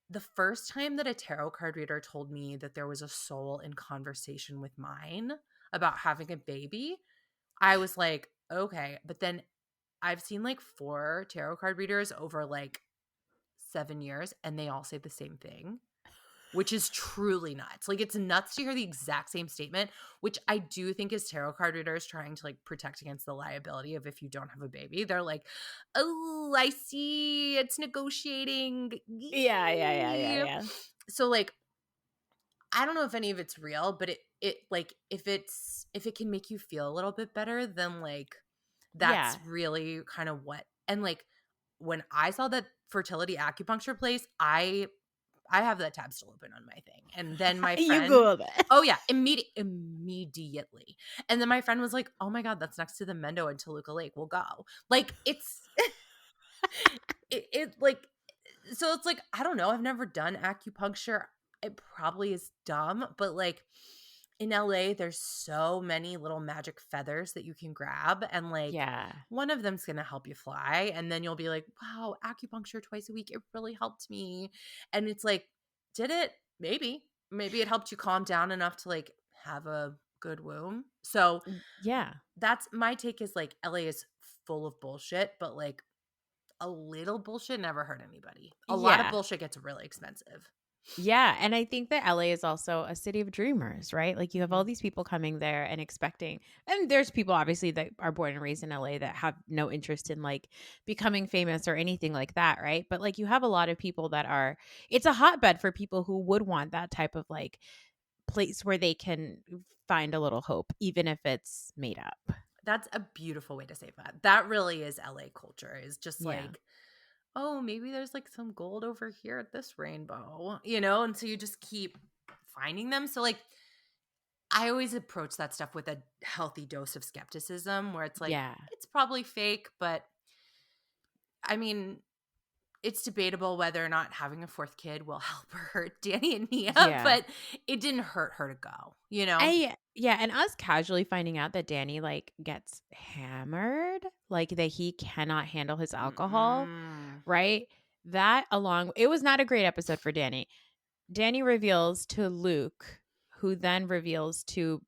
the first time that a tarot card reader told me that there was a soul in conversation with mine about having a baby, I was like, "Okay." But then I've seen, like, 4 tarot card readers over, like, 7 years, and they all say the same thing, which is truly nuts. Like, it's nuts to hear the exact same statement, which I do think is tarot card readers trying to, like, protect against the liability of if you don't have a baby. They're like, "Oh, I see it's negotiating." Yeah, yeah, yeah, yeah, Yee." yeah. So, like, I don't know if any of it's real, but like, if it can make you feel a little bit better, then, like, Yeah. that's really kind of what and, like, when I saw that fertility acupuncture place, I have that tab still open on my thing, and then my You friend Googled it. oh, yeah, immediately, and then my friend was like, "Oh my god, that's next to the Mendo in Toluca Lake, we'll go." Like, it's like so it's like, I don't know, I've never done acupuncture. It probably is dumb, but, like, in LA, there's so many little magic feathers that you can grab, and, like, Yeah. one of them's gonna help you fly, and then you'll be like, "Wow, acupuncture twice a week, it really helped me." And it's like, did it? Maybe. Maybe it helped you calm down enough to, like, have a good womb. So, Yeah. that's my take is, like, LA is full of bullshit, but, like, a little bullshit never hurt anybody. A lot of Yeah. bullshit gets really expensive. Yeah, and I think that LA is also a city of dreamers, right? Like, you have all Mhm. these people coming there and expecting and there's people obviously that are born and raised in LA that have no interest in, like, becoming famous or anything like that, right? But, like, you have a lot of people that are it's a hotbed for people who would want that type of, like, place where they can find a little hope, even if it's made up. That's a beautiful way to say that. That really is LA culture, is just Yeah. like, "Oh, maybe there's, like, some gold over here at this rainbow," you know? And so you just keep finding them. So, like, I always approach that stuff with a healthy dose of skepticism where it's like, Yeah. it's probably fake, but I mean, it's debatable whether or not having a 4th kid will help or hurt Danny and Nia, Yeah. but it didn't hurt her to go, you know? Yeah, and us casually finding out that Danny, like, gets hammered, like, that he cannot handle his alcohol, Mm-mm. right? That along it was not a great episode for Danny. Danny reveals to Luke, who then reveals to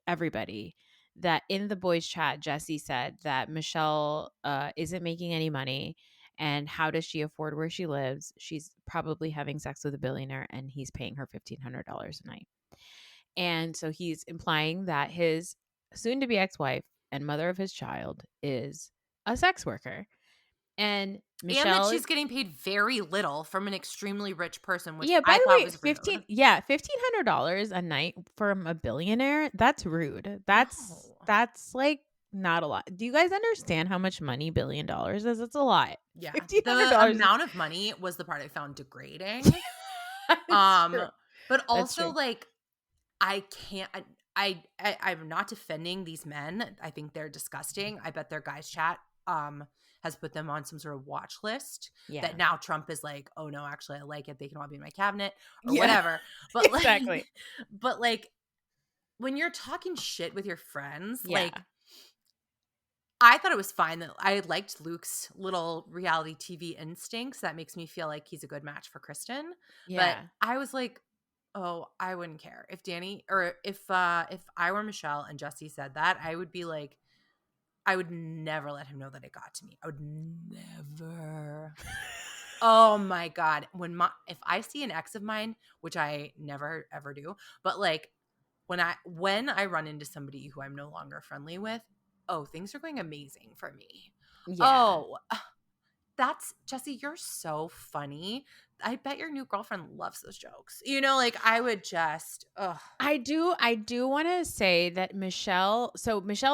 everybody that in the boys chat, Jesse said that Michelle, isn't making any money, and how does she afford where she lives? She's probably having sex with a billionaire, and he's paying her $1,500 a night. And so he's implying that his soon to be ex wife and mother of his child is a sex worker. And And that Michelle is, she's getting paid very little from an extremely rich person, which yeah, by I the thought way, was rude. $1,500 a night from a billionaire. That's rude. No. That's like not a lot. Do you guys understand how much money $1,000,000,000 is? It's a lot. Yeah. Fifteen hundred The dollars is amount of money was the part I found degrading. It's true. But That's also, true. like, I can't I'm not defending these men. I think they're disgusting. I bet their guys chat has put them on some sort of watch list that Yeah. now Trump is like, "Oh no, actually I like it. They can all be in my cabinet," or Yeah. whatever. But like Exactly. but like when you're talking shit with your friends, Yeah. like I thought it was fine that I liked Luke's little reality TV instincts. That makes me feel like he's a good match for Kristen. But Yeah. I was like, oh, I wouldn't care. If Danny or if I were Michelle and Jesse said that, I would be like, I would never let him know that it got to me. I would never. Oh my God. If I see an ex of mine, which I never ever do, but like when I run into somebody who I'm no longer friendly with, oh, things are going amazing for me. Yeah. Oh, that's Jesse, you're so funny. I bet your new girlfriend loves those jokes. Like I would just, ugh. I do want to say that Michelle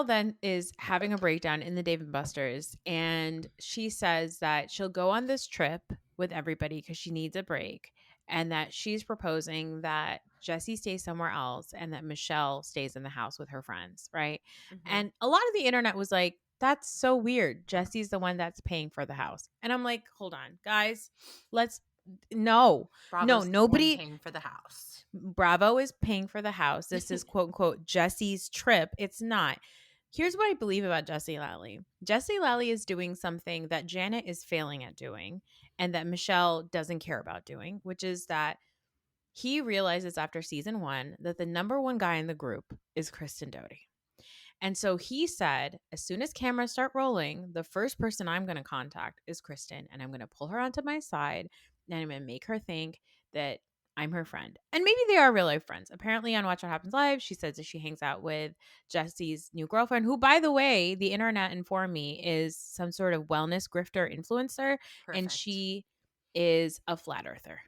then is having a breakdown in the Dave and Buster's, and she says that she'll go on this trip with everybody because she needs a break, and that she's proposing that Jesse stays somewhere else and that Michelle stays in the house with her friends, right? Mhm. And a lot of the internet was like, that's so weird. Jesse's the one that's paying for the house. And I'm like, hold on, guys, let's no. No, Bravo's the one nobody. paying for the house. Bravo is paying for the house. This is quote unquote Jesse's trip. It's not. Here's what I believe about Jesse Lally. Jesse Lally is doing something that Janet is failing at doing and that Michelle doesn't care about doing, which is that he realizes after season 1 that the number one guy in the group is Kristen Doty. And so he said, as soon as cameras start rolling, the first person I'm going to contact is Kristen, and I'm going to pull her onto my side, and I'm going to make her think that I'm her friend. And maybe they are real life friends. Apparently, on Watch What Happens Live, she says that she hangs out with Jesse's new girlfriend, who, by the way, the internet informed me is some sort of wellness grifter influencer, and Perfect. she is a flat earther.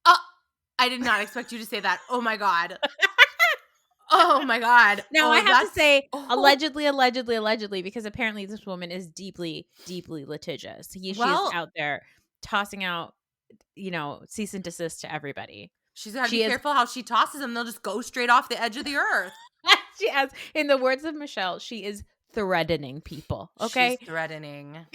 Oh, I did not expect you to say that. Oh my God. Oh my God. Now I Oh, have to that's say oh. allegedly, because apparently this woman is deeply, deeply litigious. She is Well, out there tossing out, cease and desist to everybody. she's got to be She is, careful how she tosses them. They'll just go straight off the edge of the earth. she has, in the words of Michelle, she is threatening people. She's Okay. threatening.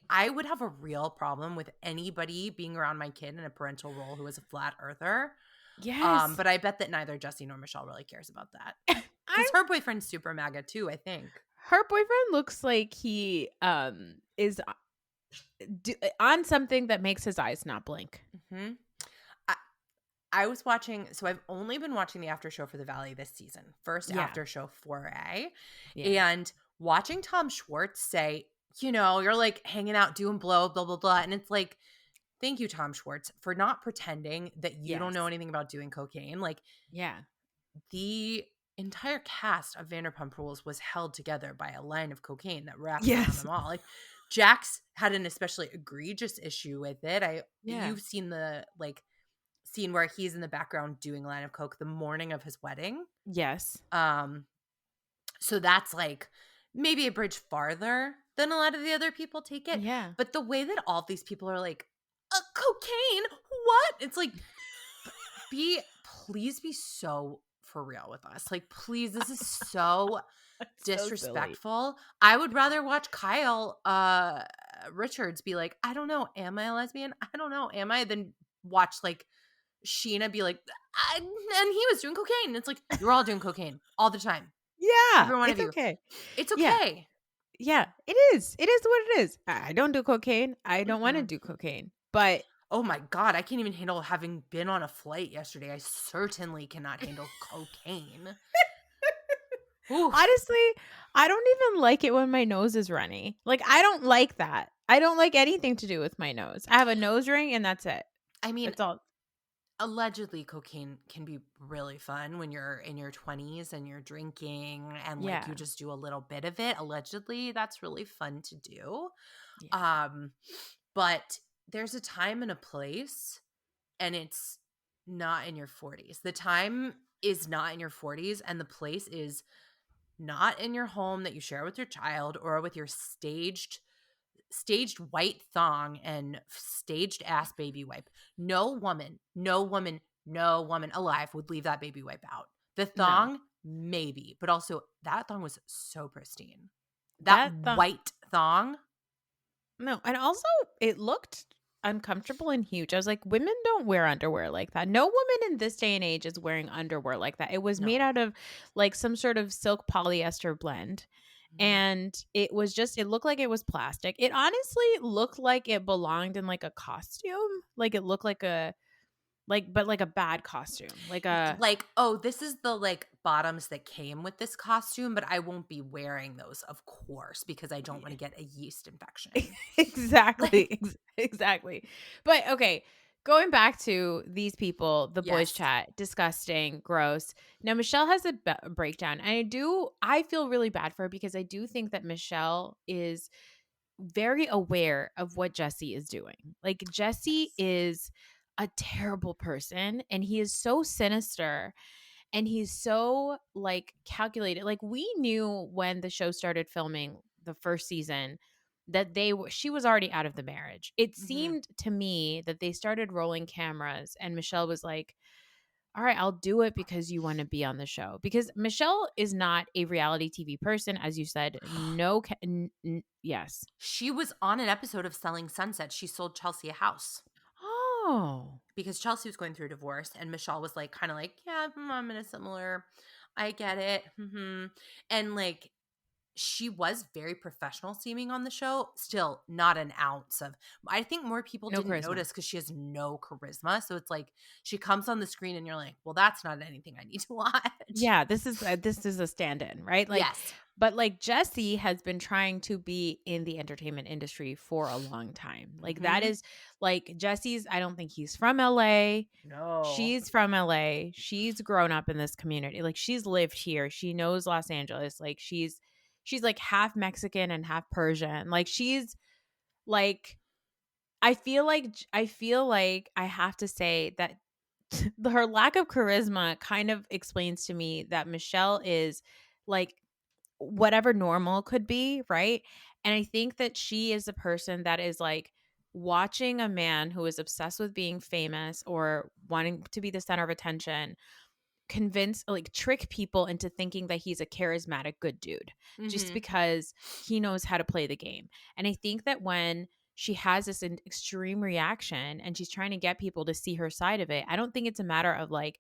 I would have a real problem with anybody being around my kid in a parental role who is a flat earther. Yes. But I bet that neither Jesse nor Michelle really cares about that. I'm, Because her boyfriend's super MAGA too, I think. her boyfriend looks like he is on something that makes his eyes not blink. Hmm. I, I was watching, so I've only been watching the after show for the Valley this season, first Yeah. after show 4A. Yeah. And watching Tom Schwartz say, you're like hanging out doing blow, blah, blah, blah. And it's like, thank you, Tom Schwartz, for not pretending that you don't Yes. know anything about doing cocaine. Like, Yeah. the entire cast of Vanderpump Rules was held together by a line of cocaine that wrapped around Yes. them all. Like, Jax had an especially egregious issue with it. Yeah. You've seen the scene where he's in the background doing a line of coke the morning of his wedding. Yes. So that's like maybe a bridge farther than a lot of the other people take it. Yeah. But the way that all these people are like, cocaine? What? It's like, please be so for real with us. Like, please, this is so So silly. disrespectful. I would rather watch Kyle Richards be like, I don't know, am I a lesbian? I don't know, am I? Than watch like Sheena be like, and he was doing cocaine. It's like, you're all doing cocaine all the time. Yeah, Every one of it's you. okay. It's Yeah, okay. yeah, it is. It is what it is. I don't do cocaine. I don't want to Mm-mm. do cocaine. But Oh my God, I can't even handle having been on a flight yesterday. I certainly cannot handle cocaine. Oof. honestly, I don't even like it when my nose is runny. Like, I don't like that. I don't like anything to do with my nose. I have a nose ring and that's it. I mean, That's all. allegedly cocaine can be really fun when you're in your 20s and you're drinking and like Yeah. you just do a little bit of it. Allegedly, that's really fun to do. Yeah. But there's a time and a place, and it's not in your 40s. The time is not in your 40s, and the place is not in your home that you share with your child or with your staged white thong and staged ass baby wipe. No woman alive would leave that baby wipe out. The No. thong, maybe, but also that thong was so pristine. That That the white thong. No, and also it looked uncomfortable and huge. I was like, women don't wear underwear like that. No woman in this day and age is wearing underwear like that. It was No. made out of like some sort of silk polyester blend. Mhm. And it looked like it was plastic. It honestly looked like it belonged in like a costume. Like it looked like but like a bad costume, like a Like, "Oh, this is the, like, bottoms that came with this costume, but I won't be wearing those, of course, because I don't wanna get a yeast infection." exactly, Like exactly. But okay, going back to these people, the boys yes. chat, disgusting, gross. Now Michelle has a breakdown, and I feel really bad for her because I do think that Michelle is very aware of what Jesse is doing. Like Jesse Yes. is a terrible person, and he is so sinister, and he's so like calculated. Like we knew when the show started filming the first season that she was already out of the marriage. It Mhm. seemed to me that they started rolling cameras and Michelle was like, all right, I'll do it because you want to be on the show. Because Michelle is not a reality TV person, as you said. No, yes. She was on an episode of Selling Sunset. She sold Chelsea a house Oh, because Chelsea was going through a divorce, and Michelle was, like, kinda like, "Yeah, I'm in a similar I get it, mhm." And, like, she was very professional seeming on the show, still not an ounce of I think more people no didn't charisma. notice because she has no charisma, so it's like, she comes on the screen and you're like, "Well, that's not anything I need to watch." Yeah, this is a stand-in, right? Like, Yes. but like Jesse has been trying to be in the entertainment industry for a long time. Like that Mhm. is like Jesse's. I don't think he's from LA. No. She's from LA. She's grown up in this community. Like she's lived here. She knows Los Angeles. Like she's like half Mexican and half Persian. Like she's like I feel like I have to say that her lack of charisma kind of explains to me that Michelle is like whatever normal could be, right? And I think that she is a person that is like watching a man who is obsessed with being famous or wanting to be the center of attention convince like trick people into thinking that he's a charismatic good dude just Mhm. because he knows how to play the game. And I think that when she has this extreme reaction and she's trying to get people to see her side of it, I don't think it's a matter of like,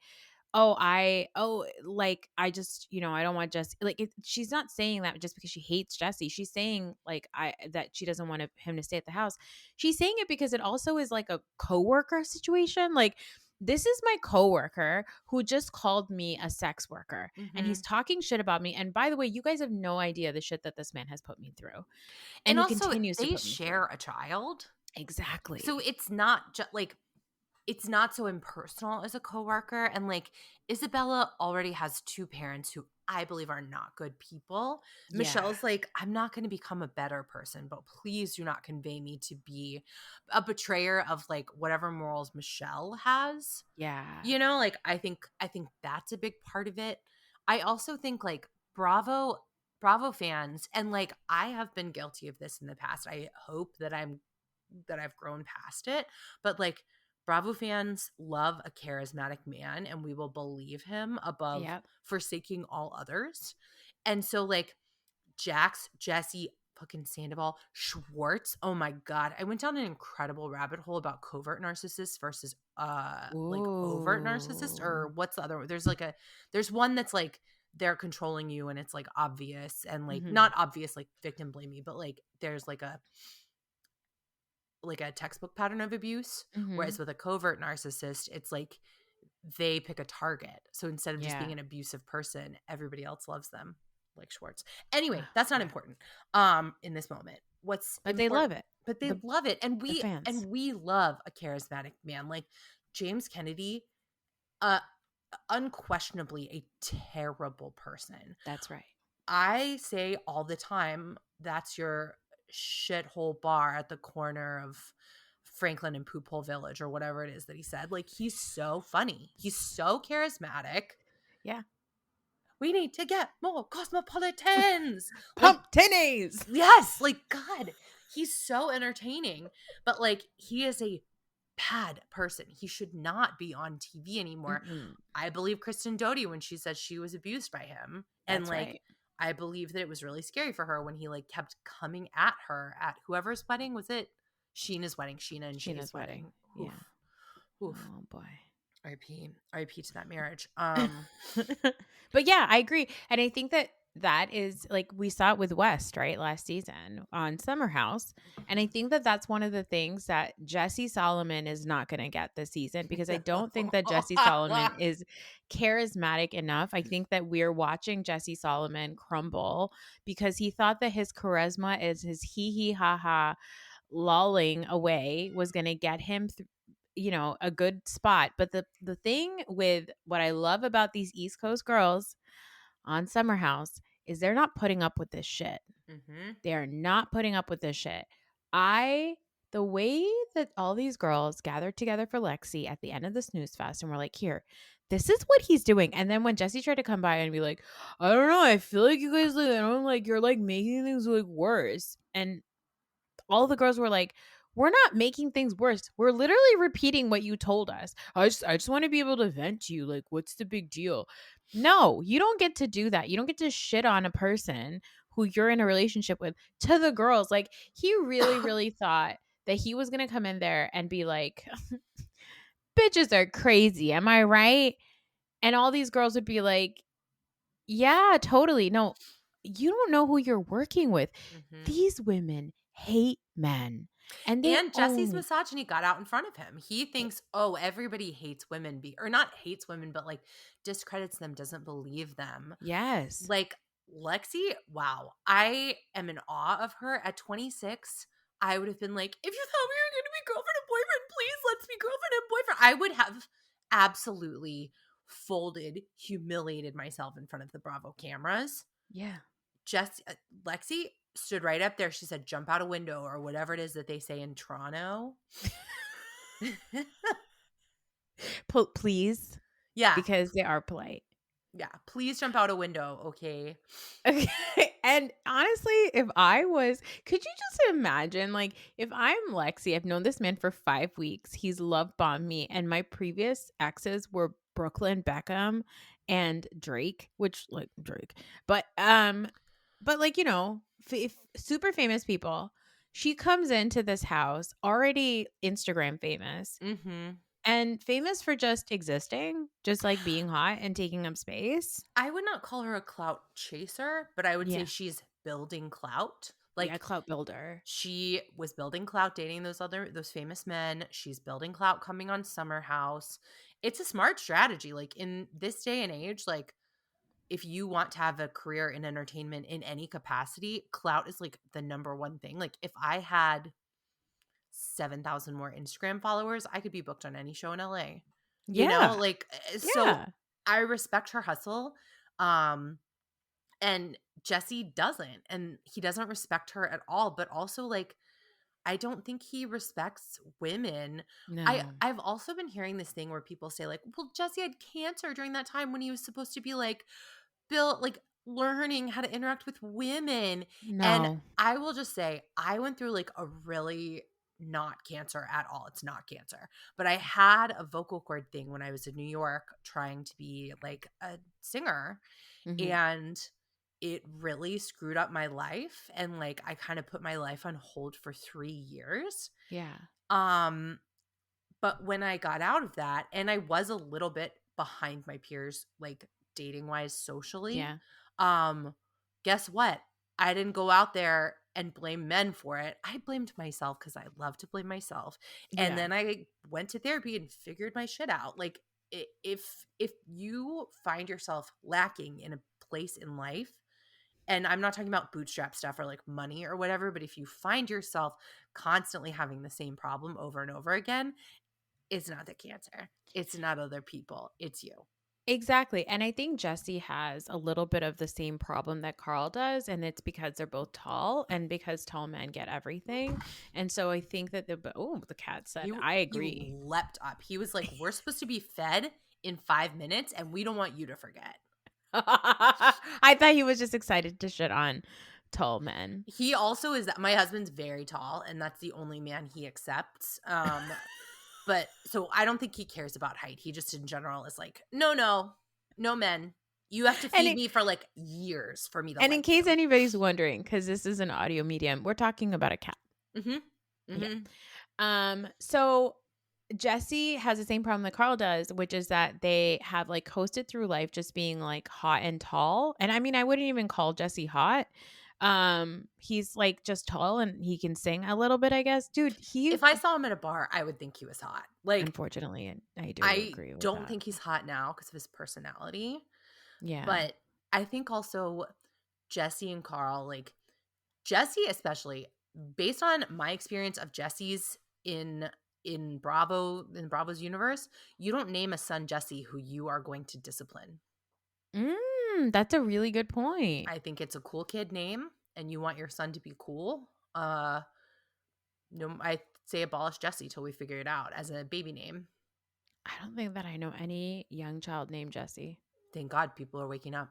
like I just, I don't want Jesse. Like she's not saying that just because she hates Jesse. She's saying like I that she doesn't want him to stay at the house. She's saying it because it also is like a coworker situation. Like this is my coworker who just called me a sex worker and he's Mhm. talking shit about me. And by the way, you guys have no idea the shit that this man has put me through. And And he also, continues to they put me through. share a child, so Exactly. it's not just like it's not so impersonal as a coworker, and, like, Isabella already has 2 parents who I believe are not good people. Yeah. Michelle's like, "I'm not gonna become a better person, but please do not convey me to be a betrayer of, like, whatever morals Michelle has." Yeah. Like, I think that's a big part of it. I also think, like, Bravo fans and, like, I have been guilty of this in the past. I hope that I've grown past it, but, like, Bravo fans love a charismatic man, and we will believe him above Yep. forsaking all others. And so, like, Jax, Jesse, fucking Sandoval, Schwartz. Oh my god. I went down an incredible rabbit hole about covert narcissists versus like overt narcissist, or Ooh. what's the other one? There's one that's like they're controlling you and it's like obvious and like Mhm. not obvious like victim blamey, but like there's like a textbook pattern of abuse. Whereas Mhm. with a covert narcissist, it's like they pick a target. So instead of just being Yeah. an abusive person, everybody else loves them, like Schwartz. Anyway, Oh, that's not boy. important in this moment. What's But they important love it. but they The love it the fans. and we love a charismatic man. Like James Kennedy, uh unquestionably a terrible person. That's right. I say all the time, that's your shithole bar at the corner of Franklin and Poophole Village or whatever it is that he said. Like, he's so funny. He's so charismatic. Yeah. We need to get more cosmopolitans. Like, Pump tinnies. yes, like, God, he's so entertaining. But, like, he is a bad person. He should not be on TV anymore. Mm-mm. I believe Kristen Doty when she said she was abused by him. And That's like right. I believe that it was really scary for her when he like kept coming at her at whoever's wedding. Was it Sheena's wedding? Sheena and Jay's Sheena's wedding. wedding. Oof. Yeah. Oof. Oh boy. RIP. RIP to that marriage. But yeah, I agree. And I think that that is like we saw it with West, right, last season on Summer House. And I think that that's one of the things that Jesse Solomon is not going to get this season because I don't think that Jesse Solomon is charismatic enough. I think that we're watching Jesse Solomon crumble because he thought that his charisma is his hee hee ha ha lolling away was going to get him a good spot. But the thing with what I love about these East Coast girls on Summer House is they're not putting up with this shit. Mm-hmm. They're not putting up with this shit. I the way that all these girls gathered together for Lexi at the end of the snooze fest and were like, here, this is what he's doing. And then when Jesse tried to come by and be like, I don't know, I feel like you guys like I don't like you're like making things like worse. And all the girls were like, we're not making things worse. We're literally repeating what you told us. I just want to be able to vent to you. Like, what's the big deal? No, you don't get to do that. You don't get to shit on a person who you're in a relationship with to the girls. Like, he really, really thought that he was going to come in there and be like, bitches are crazy. Am I right? And all these girls would be like, yeah, totally. No, you don't know who you're working with. Mm-hmm. These women hate men and they And Jesse's only misogyny got out in front of him. He thinks, oh, everybody hates women, or not hates women, but like discredits them, doesn't believe them. yes. Like Lexi, wow, I am in awe of her. At 26, I would have been like, if you thought we were going to be girlfriend and boyfriend, please let's be girlfriend and boyfriend. I would have absolutely folded, humiliated myself in front of the Bravo cameras. Yeah. Just Lexi stood right up there. She said, jump out a window or whatever it is that they say in Toronto. Please, Yeah. because they are polite. Yeah. Please jump out a window. Okay. Okay. And honestly, if I was, could you just imagine, like, if I'm Lexi, I've known this man for 5 weeks. He's love bombed me, and my previous exes were Brooklyn Beckham and Drake, which like Drake, but like super famous people. She comes into this house already Instagram famous Mm-hmm. and famous for just existing, just like being hot and taking up space. I would not call her a clout chaser, but I would say Yeah. she's building clout. Yeah, Like clout builder. she was building clout dating those famous men. She's building clout coming on Summer House. It's a smart strategy. Like in this day and age, like if you want to have a career in entertainment in any capacity, clout is like the number one thing. Like if I had 7,000 more Instagram followers, I could be booked on any show in LA. Yeah. Like so Yeah. I respect her hustle. Um and Jesse doesn't, and he doesn't respect her at all, but also like I don't think he respects women. No. I've also been hearing this thing where people say like, well, Jesse had cancer during that time when he was supposed to be like built like learning how to interact with women. And No. I will just say I went through like a really not cancer at all. It's not cancer. But I had a vocal cord thing when I was in New York trying to be like a singer, Mhm. and it really screwed up my life, and like I kind of put my life on hold for 3 years. Yeah. Um but when I got out of that, and I was a little bit behind my peers, like dating wise, socially, Yeah. um, guess what? I didn't go out there and blame men for it. I blamed myself because I love to blame myself. And Yeah. then I went to therapy and figured my shit out. Like if you find yourself lacking in a place in life, and I'm not talking about bootstrap stuff or like money or whatever, but if you find yourself constantly having the same problem over and over again, it's not the cancer. It's not other people. It's you. Exactly. And I think Jesse has a little bit of the same problem that Carl does. And it's because they're both tall and because tall men get everything. And so I think that the cat said, I He agree. leapt up. He was like, "We're supposed to be fed in 5 minutes and we don't want you to forget." I thought he was just excited to shit on tall men. He also is that my husband's very tall, and that's the only man he accepts. But so I don't think he cares about height. He just in general is like, no men. You have to And feed me for like years for me to And in like case you. anybody's wondering, because this is an audio medium, we're talking about a cat. Mm-hmm. Yeah. Mm-hmm. So Jesse has the same problem that Carl does, which is that they have like coasted through life just being like hot and tall. And I mean, I wouldn't even call Jesse hot. He's like just tall and he can sing a little bit, I guess. Dude, he If I saw him at a bar, I would think he was hot. Like, unfortunately, I do I agree with don't that. think he's hot now because of his personality, Yeah. but I think also Jesse and Carl, like Jesse especially, based on my experience of Jesse's in Bravo's universe, you don't name a son Jesse who you are going to discipline. That's a really good point. I think it's a cool kid name and you want your son to be cool. No, I say abolish Jesse till we figure it out as a baby name. I don't think that I know any young child named Jesse. Thank God people are waking up.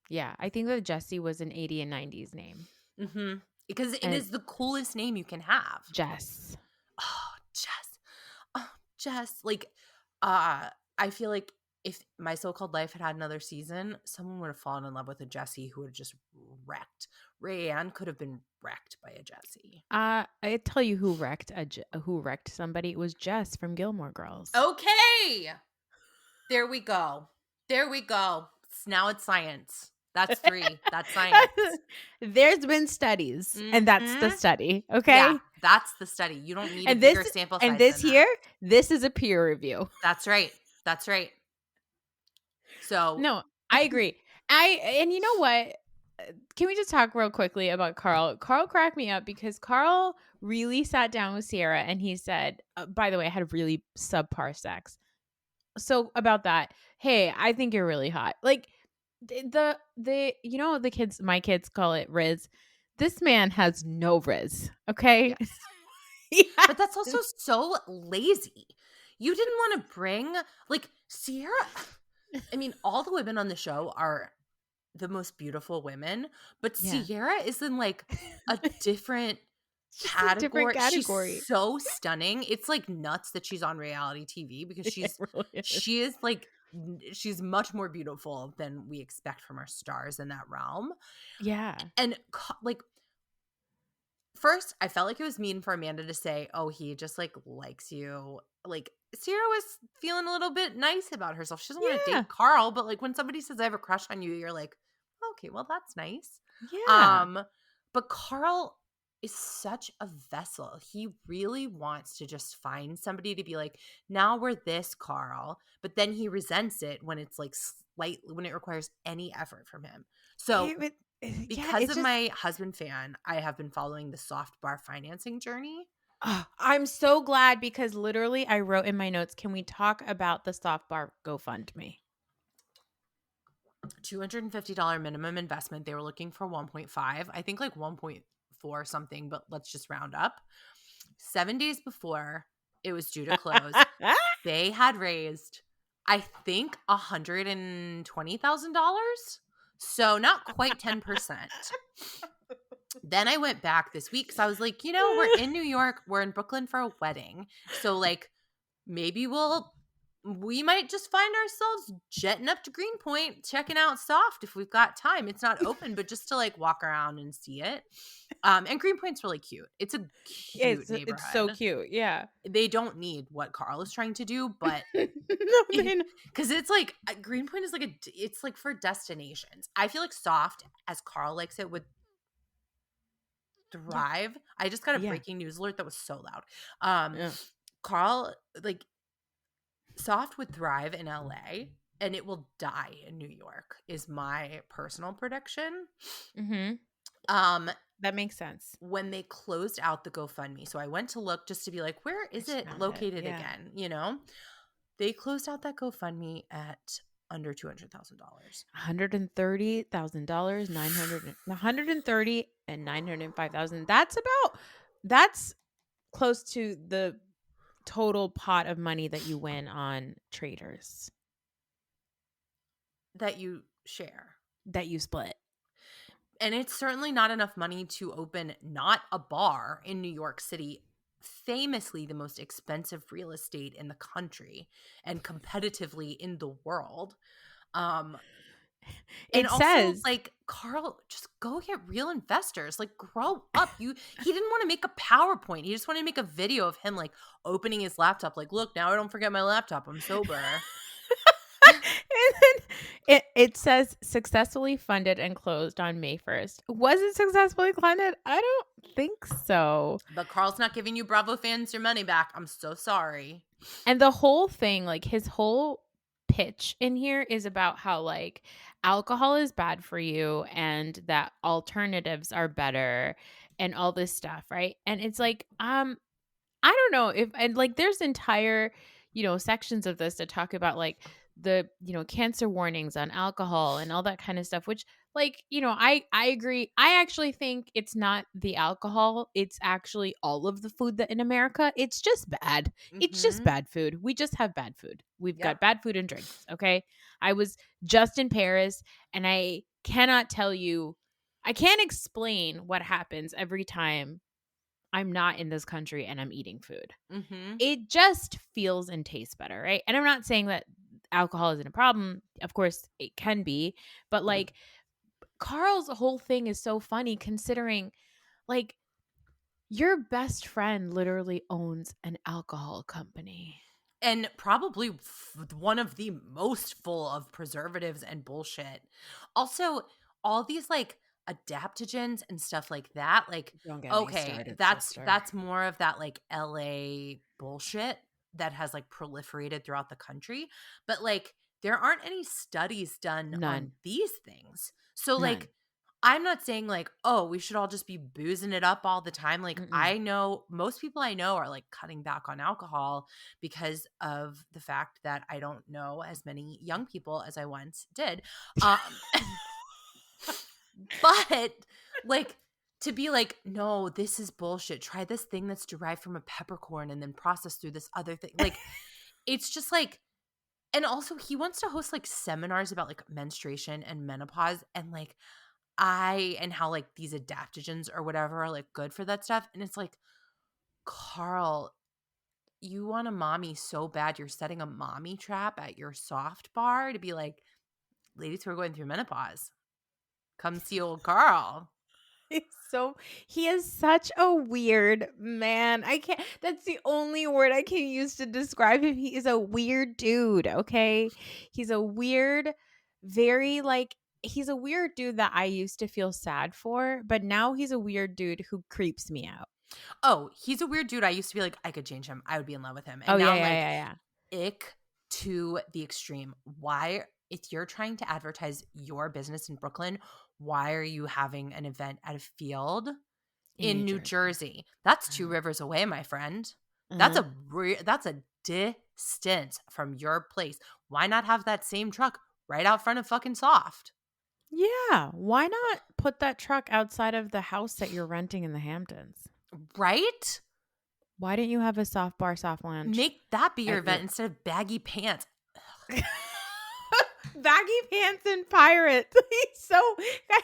Yeah, I think that Jesse was an 80 and 90s name. Because it And is the coolest name you can have. Jess. Oh, Jess. Oh, Jess. Like, I feel like if My So-Called Life had another season, someone would have fallen in love with a Jesse who would have just wrecked. Rayanne could have been wrecked by a Jesse. I tell you who wrecked somebody. It was Jess from Gilmore Girls. Okay. There we go. There we go. Now it's science. That's 3. That's science. There's been studies, and that's the Mhm. study. Yeah, Okay, that's the study. You don't need a and bigger sample size than that. this is a peer review. That's right. That's right. So, No, I agree. And you know what? Can we just talk real quickly about Carl? Carl cracked me up because Carl really sat down with Sierra and he said, by the way, I had really subpar sex. So about that, hey, I think you're really hot. Like the kids, my kids call it Riz. This man has no Riz. Okay. yes. He But that's also has- so lazy. You didn't want to bring, like, Sierra. I mean, all the women on the show are the most beautiful women, but yeah. Sierra is in like a different It's just a different category. She's category. so stunning. It's like nuts that she's on reality TV because It really is. she is like she's much more beautiful than we expect from our stars in that realm. Yeah. And like first, I felt like it was mean for Amanda to say, "Oh, he just like likes you." Like Sierra was feeling a little bit nice about herself. She doesn't want to Yeah. date Carl, but like when somebody says I have a crush on you, you're like, "Okay, well that's nice." Yeah. Um, but Carl is such a vessel. He really wants to just find somebody to be like, "Now we're this Carl," but then he resents it when it's like slightly when it requires any effort from him. So Yeah, because it's of just my husband fan, I have been following the soft bar financing journey. I'm so glad because literally I wrote in my notes, can we talk about the soft bar GoFundMe? $250 minimum investment. They were looking for 1.5. I think like 1.4 something, but let's just round up. 7 days before it was due to close, they had raised, I think, $120,000. So not quite 10%. Then I went back this week because I was like, we're in New York. We're in Brooklyn for a wedding. So like maybe we might just find ourselves jetting up to Greenpoint, checking out Soft if we've got time. It's not open, but just to like walk around and see it. And Greenpoint's really cute. It's a cute It's so neighborhood. cute. Yeah. They don't need what Carl is trying to do, but No, they know. because it's like Greenpoint is like it's like for destinations. I feel like Soft, as Carl likes it, would Yeah. thrive. I just got a Yeah. breaking news alert that was so loud. Yeah. Carl, like Soft would thrive in LA and it will die in New York is my personal prediction. Mhm. Um That makes sense. when they closed out the GoFundMe. So I went to look just to be like, where is just it found it. located Yeah. again? They closed out that GoFundMe at under $200,000. $130,000, 130 and 905,000. That's close to the total pot of money that you win on traders That you share. that you split. And it's certainly not enough money to open not a bar in New York City, famously the most expensive real estate in the country and competitively in the world. Um, And It also, says like, Carl, just go get real investors. Like, grow up. He didn't wanna make a PowerPoint. He just wanted to make a video of him, like, opening his laptop, like, "Look, now I don't forget my laptop. I'm sober." and then it says successfully funded and closed on May 1st. Was it successfully funded? I don't think so. But Carl's not giving you Bravo fans your money back. I'm so sorry. And the whole thing, like his whole pitch in here is about how like alcohol is bad for you and that alternatives are better and all this stuff, right? And it's like, I don't know if and like there's entire, sections of this that talk about like the, cancer warnings on alcohol and all that kind of stuff, which like, I agree. I actually think it's not the alcohol, it's actually all of the food that in America, it's just bad. It's just Mhm. bad food. We just have bad food. We've got Yep. bad food and drinks, okay? I was just in Paris and I cannot tell you I can't explain what happens every time I'm not in this country and I'm eating food. Mhm. It just feels and tastes better, right? And I'm not saying that alcohol isn't a problem. Of course, it can be. But like Carl's whole thing is so funny considering like your best friend literally owns an alcohol company. And probably one of the most full of preservatives and bullshit. Also, all these like adaptogens and stuff like that, like, Don't get me okay, started, that's sister. that's more of that like LA bullshit that has like proliferated throughout the country, but like there aren't any studies done on None. these things. So None. like I'm not saying like, oh, we should all just be boozing it up all the time. Like, Mm-mm. I know most people I know are like cutting back on alcohol because of the fact that I don't know as many young people as I once did. Um, but like to be like, no, this is bullshit. Try this thing that's derived from a peppercorn and then processed through this other thing. Like, it's just like, and also he wants to host like seminars about like menstruation and menopause and like and how like these adaptogens or whatever are like good for that stuff. And it's like, Carl, you want a mommy so bad you're setting a mommy trap at your soft bar to be like, ladies who are going through menopause, come see old Carl. He's so he is such a weird man. I can't that's the only word I can use to describe him. He is a weird dude, okay? He's a weird, very like he's a weird dude that I used to feel sad for, but now he's a weird dude who creeps me out. Oh, he's a weird dude. I used to be like, I could change him. I would be in love with him. Oh And now yeah, I'm yeah, like, yeah, yeah. ick to the extreme. Why, if you're trying to advertise your business in Brooklyn, why are you having an event at a field In New in New Jersey. Jersey? That's 2 Uh-huh. rivers away, my friend. That's Uh-huh. a distance from your place. Why not have that same truck right out front of fucking Soft? Yeah, why not put that truck outside of the house that you're renting in the Hamptons? Right? Why didn't you have a soft bar, soft lunch Make that be your at event your instead of baggy pants. Baggy pants and pirate.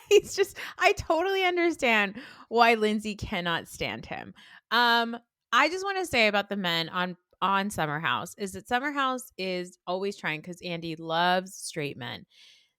He's just I totally understand why Lindsay cannot stand him. Um I just want to say about the men on Summer House is that Summer House is always trying cuz Andy loves straight men.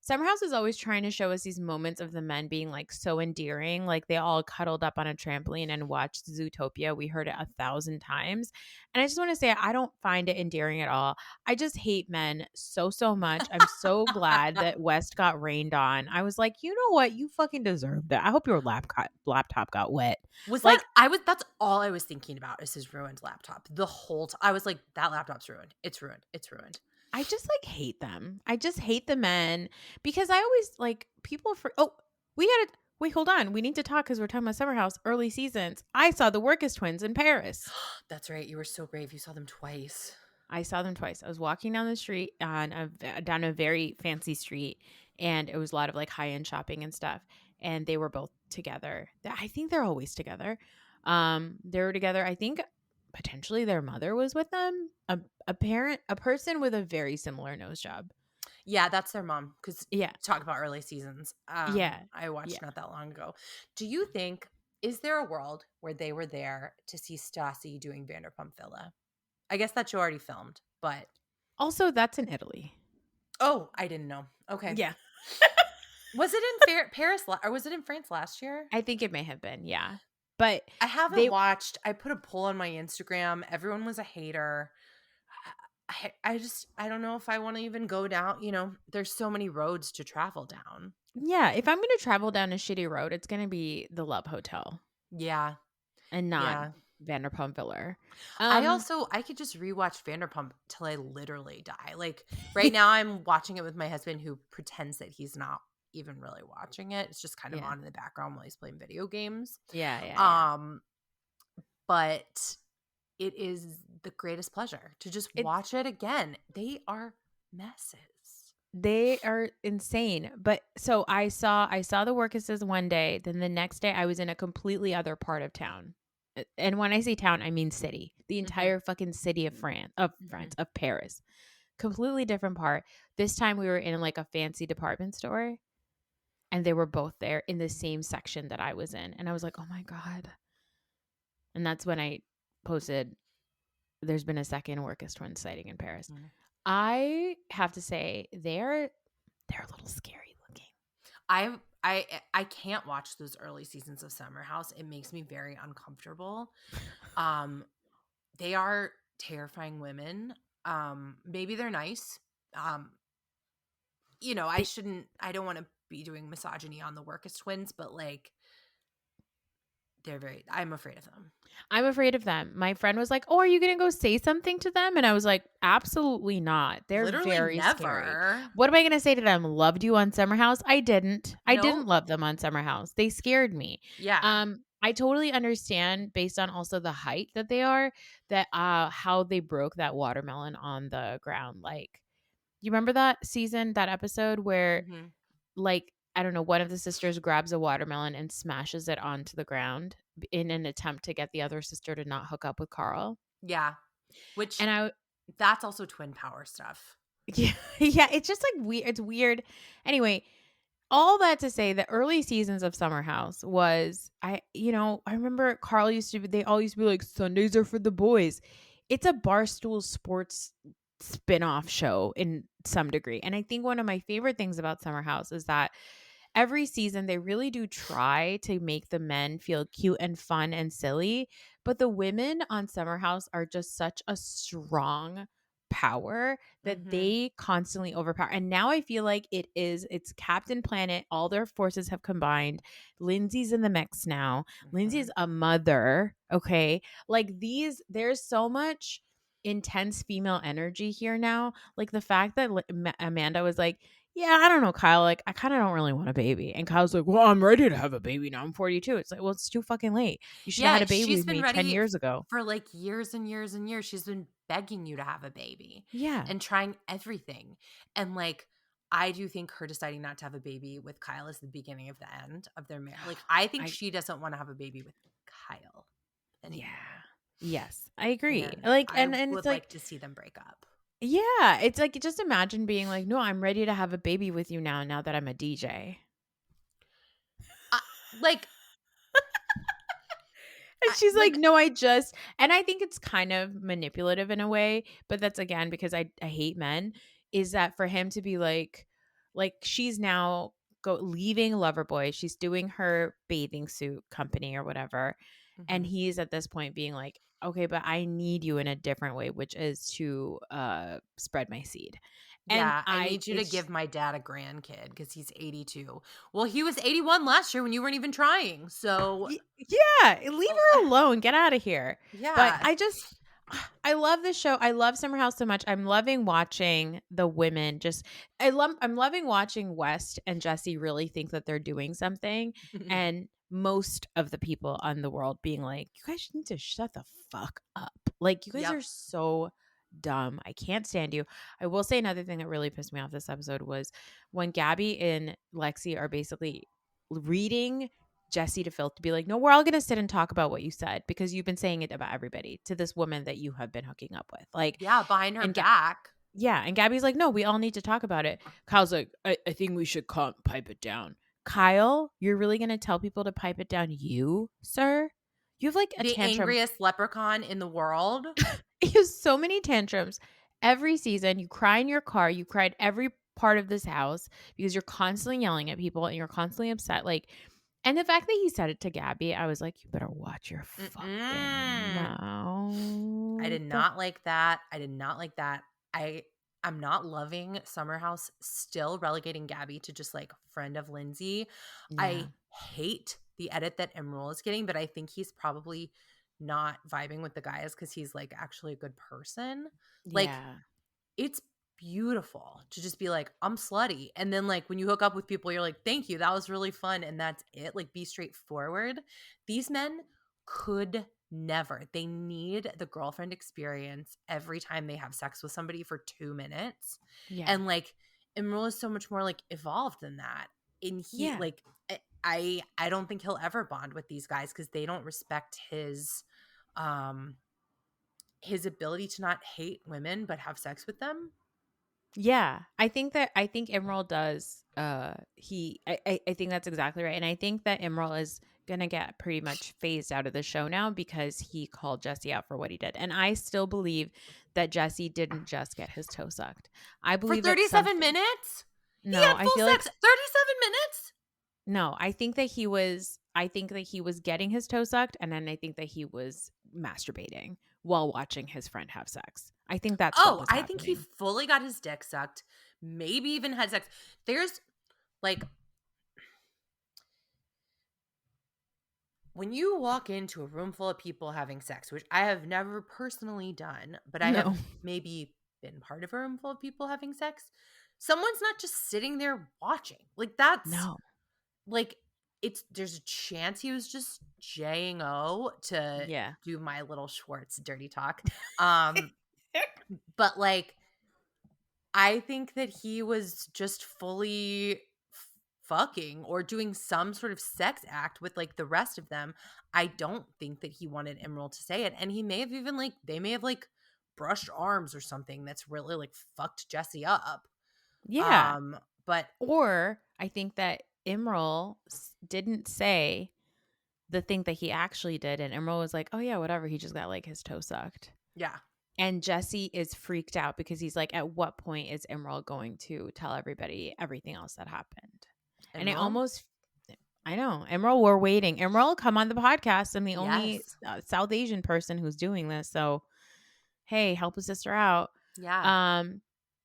Summer House is always trying to show us these moments of the men being like so endearing, like they all cuddled up on a trampoline and watched Zootopia. We heard it 1,000 times. And I just want to say, I don't find it endearing at all. I just hate men so, so much. I'm so glad that West got rained on. I was like, you know what? You fucking deserved it. I hope your laptop got wet. Was that Like, that's all I was thinking about is his ruined laptop. The whole I was like, that laptop's ruined. It's ruined. It's ruined. I just like hate them. I just hate the men because I always like people for oh, we gotta wait, hold on. We need to talk because we're talking about Summer House early seasons. I saw the Workus twins in Paris. That's right. You were so brave. You saw them twice. I saw them twice. I was walking down the street down a very fancy street, and it was a lot of like high end shopping and stuff. And they were both together. I think they're always together. They were together. I think potentially their mother was with them. A person with a very similar nose job. Yeah, that's their mom. Because Yeah, talk about early seasons. yeah, I yeah. watched not that long ago. Do you think is there a world where they were there to see Stassi doing Vanderpump Villa? I guess that show already filmed, but Also, that's in Italy. oh, I didn't know. Okay. Yeah. Was it in Paris or was it in France last year? I think it may have been, yeah. But I haven't they watched. I put a poll on my Instagram. Everyone was a hater. I just I don't know if I want to even go down. There's so many roads to travel down. yeah, if I'm gonna travel down a shitty road, it's gonna be the Love Hotel Yeah, and not yeah. Vanderpump Villa. I could just rewatch Vanderpump till I literally die. Like right now, I'm watching it with my husband who pretends that he's not even really watching it. It's just kind of Yeah. on in the background while he's playing video games. Yeah, yeah, yeah. Um, but it is the greatest pleasure to just It's watch it again. They are messes. They are insane. But so I saw the Workuses one day, then the next day I was in a completely other part of town. And when I say town, I mean city. The Mhm, entire fucking city of mhm. of Paris. Completely different part. This time we were in like a fancy department store and they were both there in the same section that I was in. And I was like, "Oh my god." And that's when I posted there's been a second Workus twin sighting in Paris. Mhm. I have to say they're a little scary looking. I can't watch those early seasons of Summer House. It makes me very uncomfortable. Um, they are terrifying women. Maybe they're nice. Um, They I don't want to be doing misogyny on the Workus twins, but like I'm afraid of them. I'm afraid of them. My friend was like, "Oh, are you going to go say something to them?" And I was like, "Absolutely not. They're Literally very scary." never. What am I going to say to them? Loved you on Summer House? I didn't. I didn't Nope. love them on Summer House. They scared me. Yeah. I totally understand based on also the height that they are that how they broke that watermelon on the ground. Like, you remember that season, that episode where Hmm. like I don't know, one of the sisters grabs a watermelon and smashes it onto the ground in an attempt to get the other sister to not hook up with Carl. Yeah. Which And I that's also twin power stuff. yeah, yeah, it's just like weird. It's weird. Anyway, all that to say the early seasons of Summer House was I remember Carl used to be they all used to be like Sundays are for the boys. It's a Barstool Sports spin-off show in some degree. And I think one of my favorite things about Summer House is that every season they really do try to make the men feel cute and fun and silly, but the women on Summer House are just such a strong power that Hmm. they constantly overpower. And now I feel like it's Captain Planet, all their forces have combined. Lindsay's in the mix now. Hmm. Lindsay's a mother, okay? Like there's so much intense female energy here now. Like the fact that Amanda was like, yeah, I don't know, Kyle. Like, I kind of don't really want a baby. And Kyle's like, well, I'm ready to have a baby now. I'm 42. It's like, well, it's too fucking late. You should have had Yeah, a baby she's with been me 10 ready years ago. for like years and years and years. She's been begging you to have a baby Yeah. and trying everything. And like, I do think her deciding not to have a baby with Kyle is the beginning of the end of their marriage. Like, I think I, she doesn't want to have a baby with Kyle yeah. anymore. Yes, I agree. And Like, I and it's would like, like to see them break up. yeah, it's like, just imagine being like, no, I'm ready to have a baby with you now that I'm a DJ. Uh, like, And she's like, like, "No, and I think it's kind of manipulative in a way, but that's again because I hate men, is that for him to be like she's now leaving Loverboy, she's doing her bathing suit company or whatever, and mhm. he's at this point being like, "Okay, but I need you in a different way, which is to spread my seed." And Yeah, I I need you to it's give my dad a grandkid because he's 82. Well, he was 81 last year when you weren't even trying. So, Yeah, leave oh, her alone. Get out of here. But yeah. I love this show. I love Summer House so much. I'm loving watching the women just I'm loving watching West and Jesse really think that they're doing something and most of the people on the world being like, "You guys need to shut the fuck up." Like you guys Yep. are so dumb. I can't stand you. I will say another thing that really pissed me off this episode was when Gabby and Lexi are basically reading Jesse to Phil to be like, no, we're all going to sit and talk about what you said because you've been saying it about everybody to this woman that you have been hooking up with. Like, Yeah, behind her and back. yeah. And Gabby's like, no, we all need to talk about it. Kyle's like, I think we should pipe it down. Kyle, you're really going to tell people to pipe it down, you, sir? You have like a The tantrum. angriest leprechaun in the world. You have so many tantrums every season. You cry in your car. You cried every part of this house because you're constantly yelling at people and you're constantly upset. Like, and the fact that he said it to Gabby, I was like, you better watch your fucking Mm-mm. I mouth. did not like that. I did not like that. I'm not loving Summer House still relegating Gabby to just like friend of Lindsay. Yeah. I hate the edit that Emerald is getting, but I think he's probably not vibing with the guys because he's like actually a good person. Like Yeah. it's beautiful to just be like, I'm slutty. And then like when you hook up with people, you're like, thank you. That was really fun. And that's it. Like be straightforward. These men could never. They need the girlfriend experience every time they have sex with somebody for 2 minutes. Yeah. And like Emerald is so much more like evolved than that. And he Yeah. like I don't think he'll ever bond with these guys because they don't respect um his ability to not hate women but have sex with them. Yeah. I think Emerald does I think that's exactly right. And I think that Emerald is gonna get pretty much phased out of the show now because he called Jesse out for what he did. And I still believe that Jesse didn't just get his toe sucked. I For believe that 37 something minutes? He no, had I full feel like sex 37 minutes? no, I think that he was getting his toe sucked and then I think that he was masturbating while watching his friend have sex. I think that's what Oh, was I think he happening. fully got his dick sucked, maybe even had sex. There's like when you walk into a room full of people having sex, which I have never personally done, but I have No. maybe been part of a room full of people having sex, someone's not just sitting there watching. Like that's No. like there's a chance he was just Jing O to Yeah. do my little Schwartz dirty talk. Um, but like I think that he was just fully fucking or doing some sort of sex act with like the rest of them. I don't think that he wanted Emerald to say it. And he may have even like they may have like brushed arms or something that's really like fucked Jesse up. Yeah. But Or I think that Emerald didn't say the thing that he actually did. And Emerald was like, oh, yeah, whatever. He just got like his toe sucked. yeah. And Jesse is freaked out because he's like, at what point is Emerald going to tell everybody everything else that happened? And Emerald? I know, Emerald, we're waiting. Emerald, come on the podcast. I'm the only Yes. South Asian person who's doing this. So, hey, help a sister out. Yeah. Um,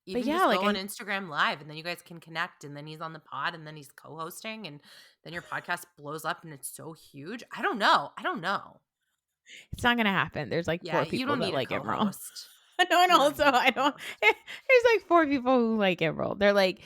but Even yeah, just like go on Instagram live and then you guys can connect and then he's on the pod and then he's co-hosting and then your podcast blows up and it's so huge. I don't know. I don't know. it's not gonna happen. There's like Yeah, four you people don't that need a like Emerald. co-host. No, and You don't also need a I don't. co-host. There's like four people who like Emerald. They're like,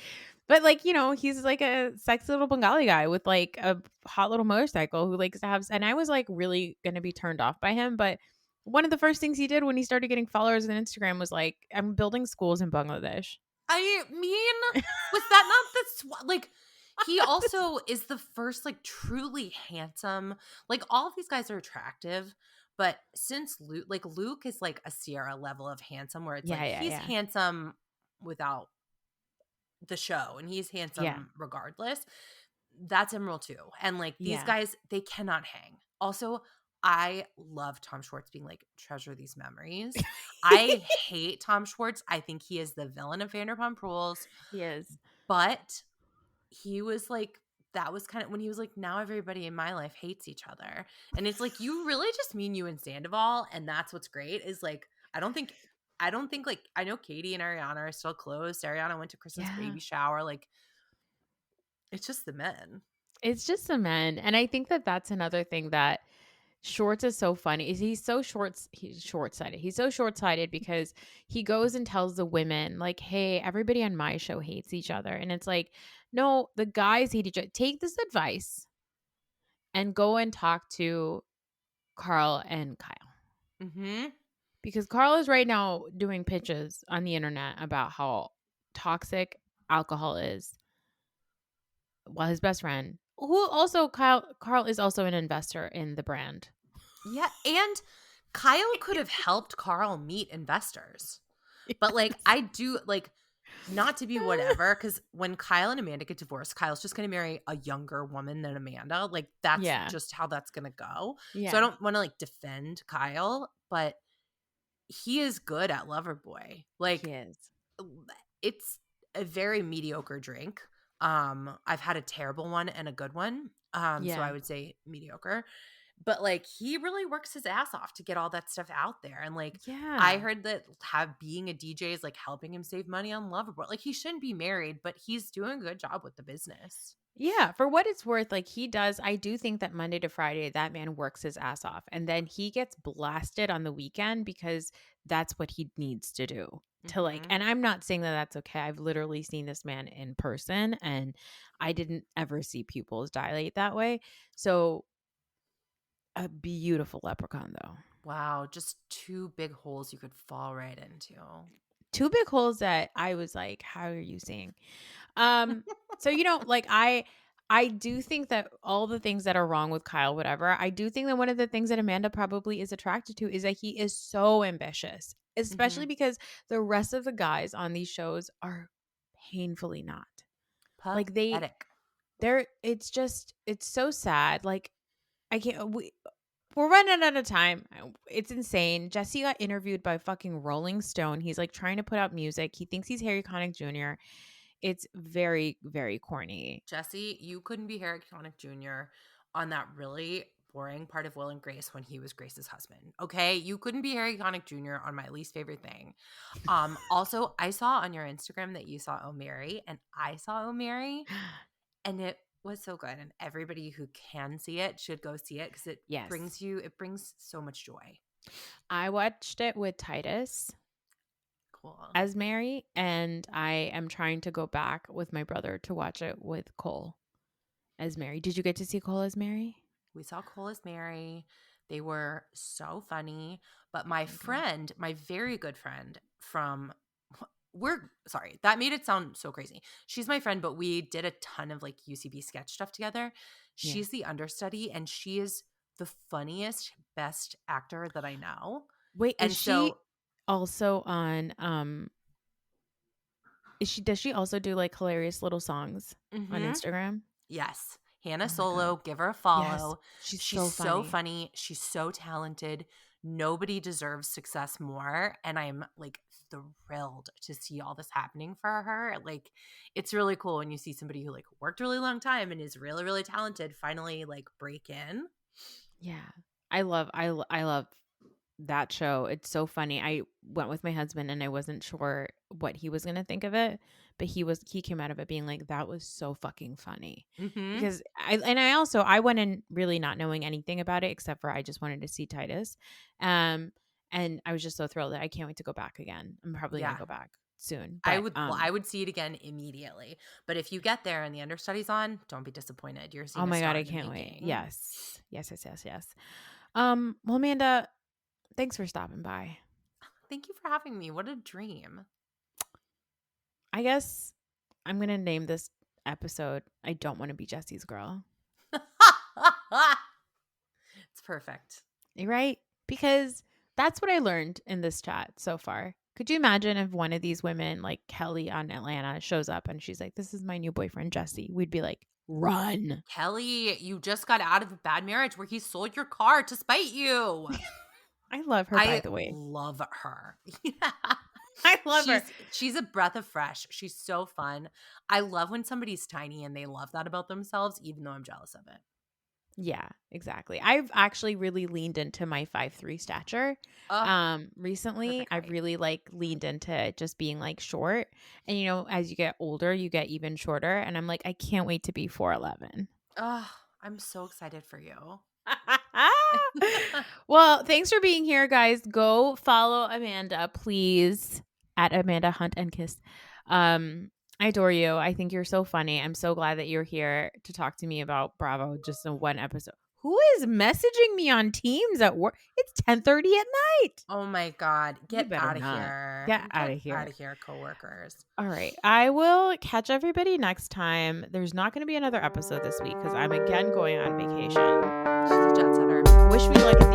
but like he's like a sexy little Bengali guy with like a hot little motorcycle who likes to have. And I was like really gonna be turned off by him, but one of the first things he did when he started getting followers on Instagram was like, "I'm building schools in Bangladesh." I mean, was that not like he also is the first like truly handsome. Like all of these guys are attractive, but since Luke is like a Sierra level of handsome where it's Yeah, like yeah, he's yeah, handsome without the show and he's yeah, handsome regardless. That's Emerald too. And like these yeah. guys, they cannot hang. Also, I love Tom Schwartz being like, treasure these memories. I hate Tom Schwartz. I think he is the villain of Vanderpump Rules, He is. but he was like, that was kind of when he was like, now everybody in my life hates each other. And it's like, you really just mean you and Sandoval. And that's what's great is like, I don't think like, I know Katie and Ariana are still close. Ariana went to Kristen's Yeah. baby shower. Like, it's just the men. It's just the men, and I think that that's another thing that Shorts is so funny. Is he's short-sighted. He's so short-sighted because he goes and tells the women like, "Hey, everybody on my show hates each other." And it's like, "No, the guys hate each other. Take this advice and go and talk to Carl and Kyle." Mm-hmm. Because Carl is right now doing pitches on the internet about how toxic alcohol is. Well, his best friend, who also Carl is also an investor in the brand. Yeah. And Kyle could have helped Carl meet investors. But like, I do like, not to be whatever, because when Kyle and Amanda get divorced, Kyle's just going to marry a younger woman than Amanda. Like, that's Yeah. just how that's going to go. So I Yeah. don't want to like defend Kyle, but he is good at Loverboy. He Like, is. it's a very mediocre drink. I've had a terrible one and a good one. So Yeah. I would say mediocre. But like he really works his ass off to get all that stuff out there. And like I Yeah. heard that being a DJ is like helping him save money on Loverboy. Like he shouldn't be married, but he's doing a good job with the business. Yeah, for what it's worth, like he does, I do think that Monday to Friday, that man works his ass off. And then he gets blasted on the weekend because that's what he needs to do to like, Hmm. and I'm not saying that that's okay. I've literally seen this man in person and I didn't ever see pupils dilate that way. So a beautiful leprechaun, though. Wow, just two big holes you could fall right into. Two big holes that I was like, how are you seeing? So like I do think that all the things that are wrong with Kyle, whatever, I do think that one of the things that Amanda probably is attracted to is that he is so ambitious, especially Hmm. because the rest of the guys on these shows are painfully not. Like Pathetic. they're it's so sad. Like I can't we're running out of time. It's insane. Jesse got interviewed by fucking Rolling Stone. He's like trying to put out music. He thinks he's Harry Connick Jr. It's very, very corny. Jesse, you couldn't be Harry Connick Jr. on that really boring part of Will and Grace when he was Grace's husband. Okay, you couldn't be Harry Connick Jr. on my least favorite thing. Also, I saw on your Instagram that you saw O'Mary, and I saw O'Mary, and it was so good. And everybody who can see it should go see it because Yes. it brings so much joy. I watched it with Titus Cool. as Mary, and I am trying to go back with my brother to watch it with Cole as Mary. Did you get to see Cole as Mary? We saw Cole as Mary. They were so funny. But my Okay. friend, my very good friend from we're sorry, that made it sound so crazy. She's my friend, but we did a ton of like UCB sketch stuff together. Yeah. She's the understudy and she is the funniest, best actor that I know. Wait, is And she so, also on does she also do like hilarious little songs on mhm. Instagram? Yes. Hannah Oh my god. Solo, give her a Yes. follow. She's She's so so funny. funny. She's so talented. Nobody deserves success more. And I'm like thrilled to see all this happening for her. Like, it's really cool when you see somebody who like worked a really long time and is really, really talented finally like break in. Yeah. I love that show. It's so funny. I went with my husband and I wasn't sure what he was going to think of it, but he came out of it being like that was so fucking funny. Mm-hmm. Because I went in really not knowing anything about it except for I just wanted to see Titus. Um and I was just so thrilled that I can't wait to go back again. I'm probably going to Yeah. go back soon. But I would see it again immediately. But if you get there and the understudy's on, don't be disappointed. You're oh seeing a my god, star I in the can't wait. making. Yes. Yes, yes, yes, yes. Well, Amanda, thanks for stopping by. Thank you for having me. What a dream. I guess I'm going to name this episode I Don't Want to Be Jesse's Girl. It's perfect. Right? Because that's what I learned in this chat so far. Could you imagine if one of these women, like Kelly on Atlanta, shows up and she's like, "This is my new boyfriend, Jesse"? We'd be like, "Run." Kelly, you just got out of a bad marriage where he sold your car to spite you. I love her, by I the way. love her. Yeah. I love her. She's a breath of fresh. She's so fun. I love when somebody's tiny and they love that about themselves, even though I'm jealous of it. Yeah, exactly. I've actually really leaned into my 5'3" stature. Oh, Recently, perfect I've height. really like leaned into just being like short. And as you get older, you get even shorter. And I'm like, I can't wait to be 4'11". Oh, I'm so excited for you. Well, thanks for being here, guys. Go follow Amanda, please, at Amanda Hunt and Kiss. I adore you. I think you're so funny. I'm so glad that you're here to talk to me about Bravo just in one episode. Who is messaging me on Teams at work? It's 10:30 at night. Oh my God. You Get better out of not. here. Get out Get of out here. of here, coworkers. All right. I will catch everybody next time. There's not going to be another episode this week because I'm again going on vacation. She's a jet setter. Wish me luck in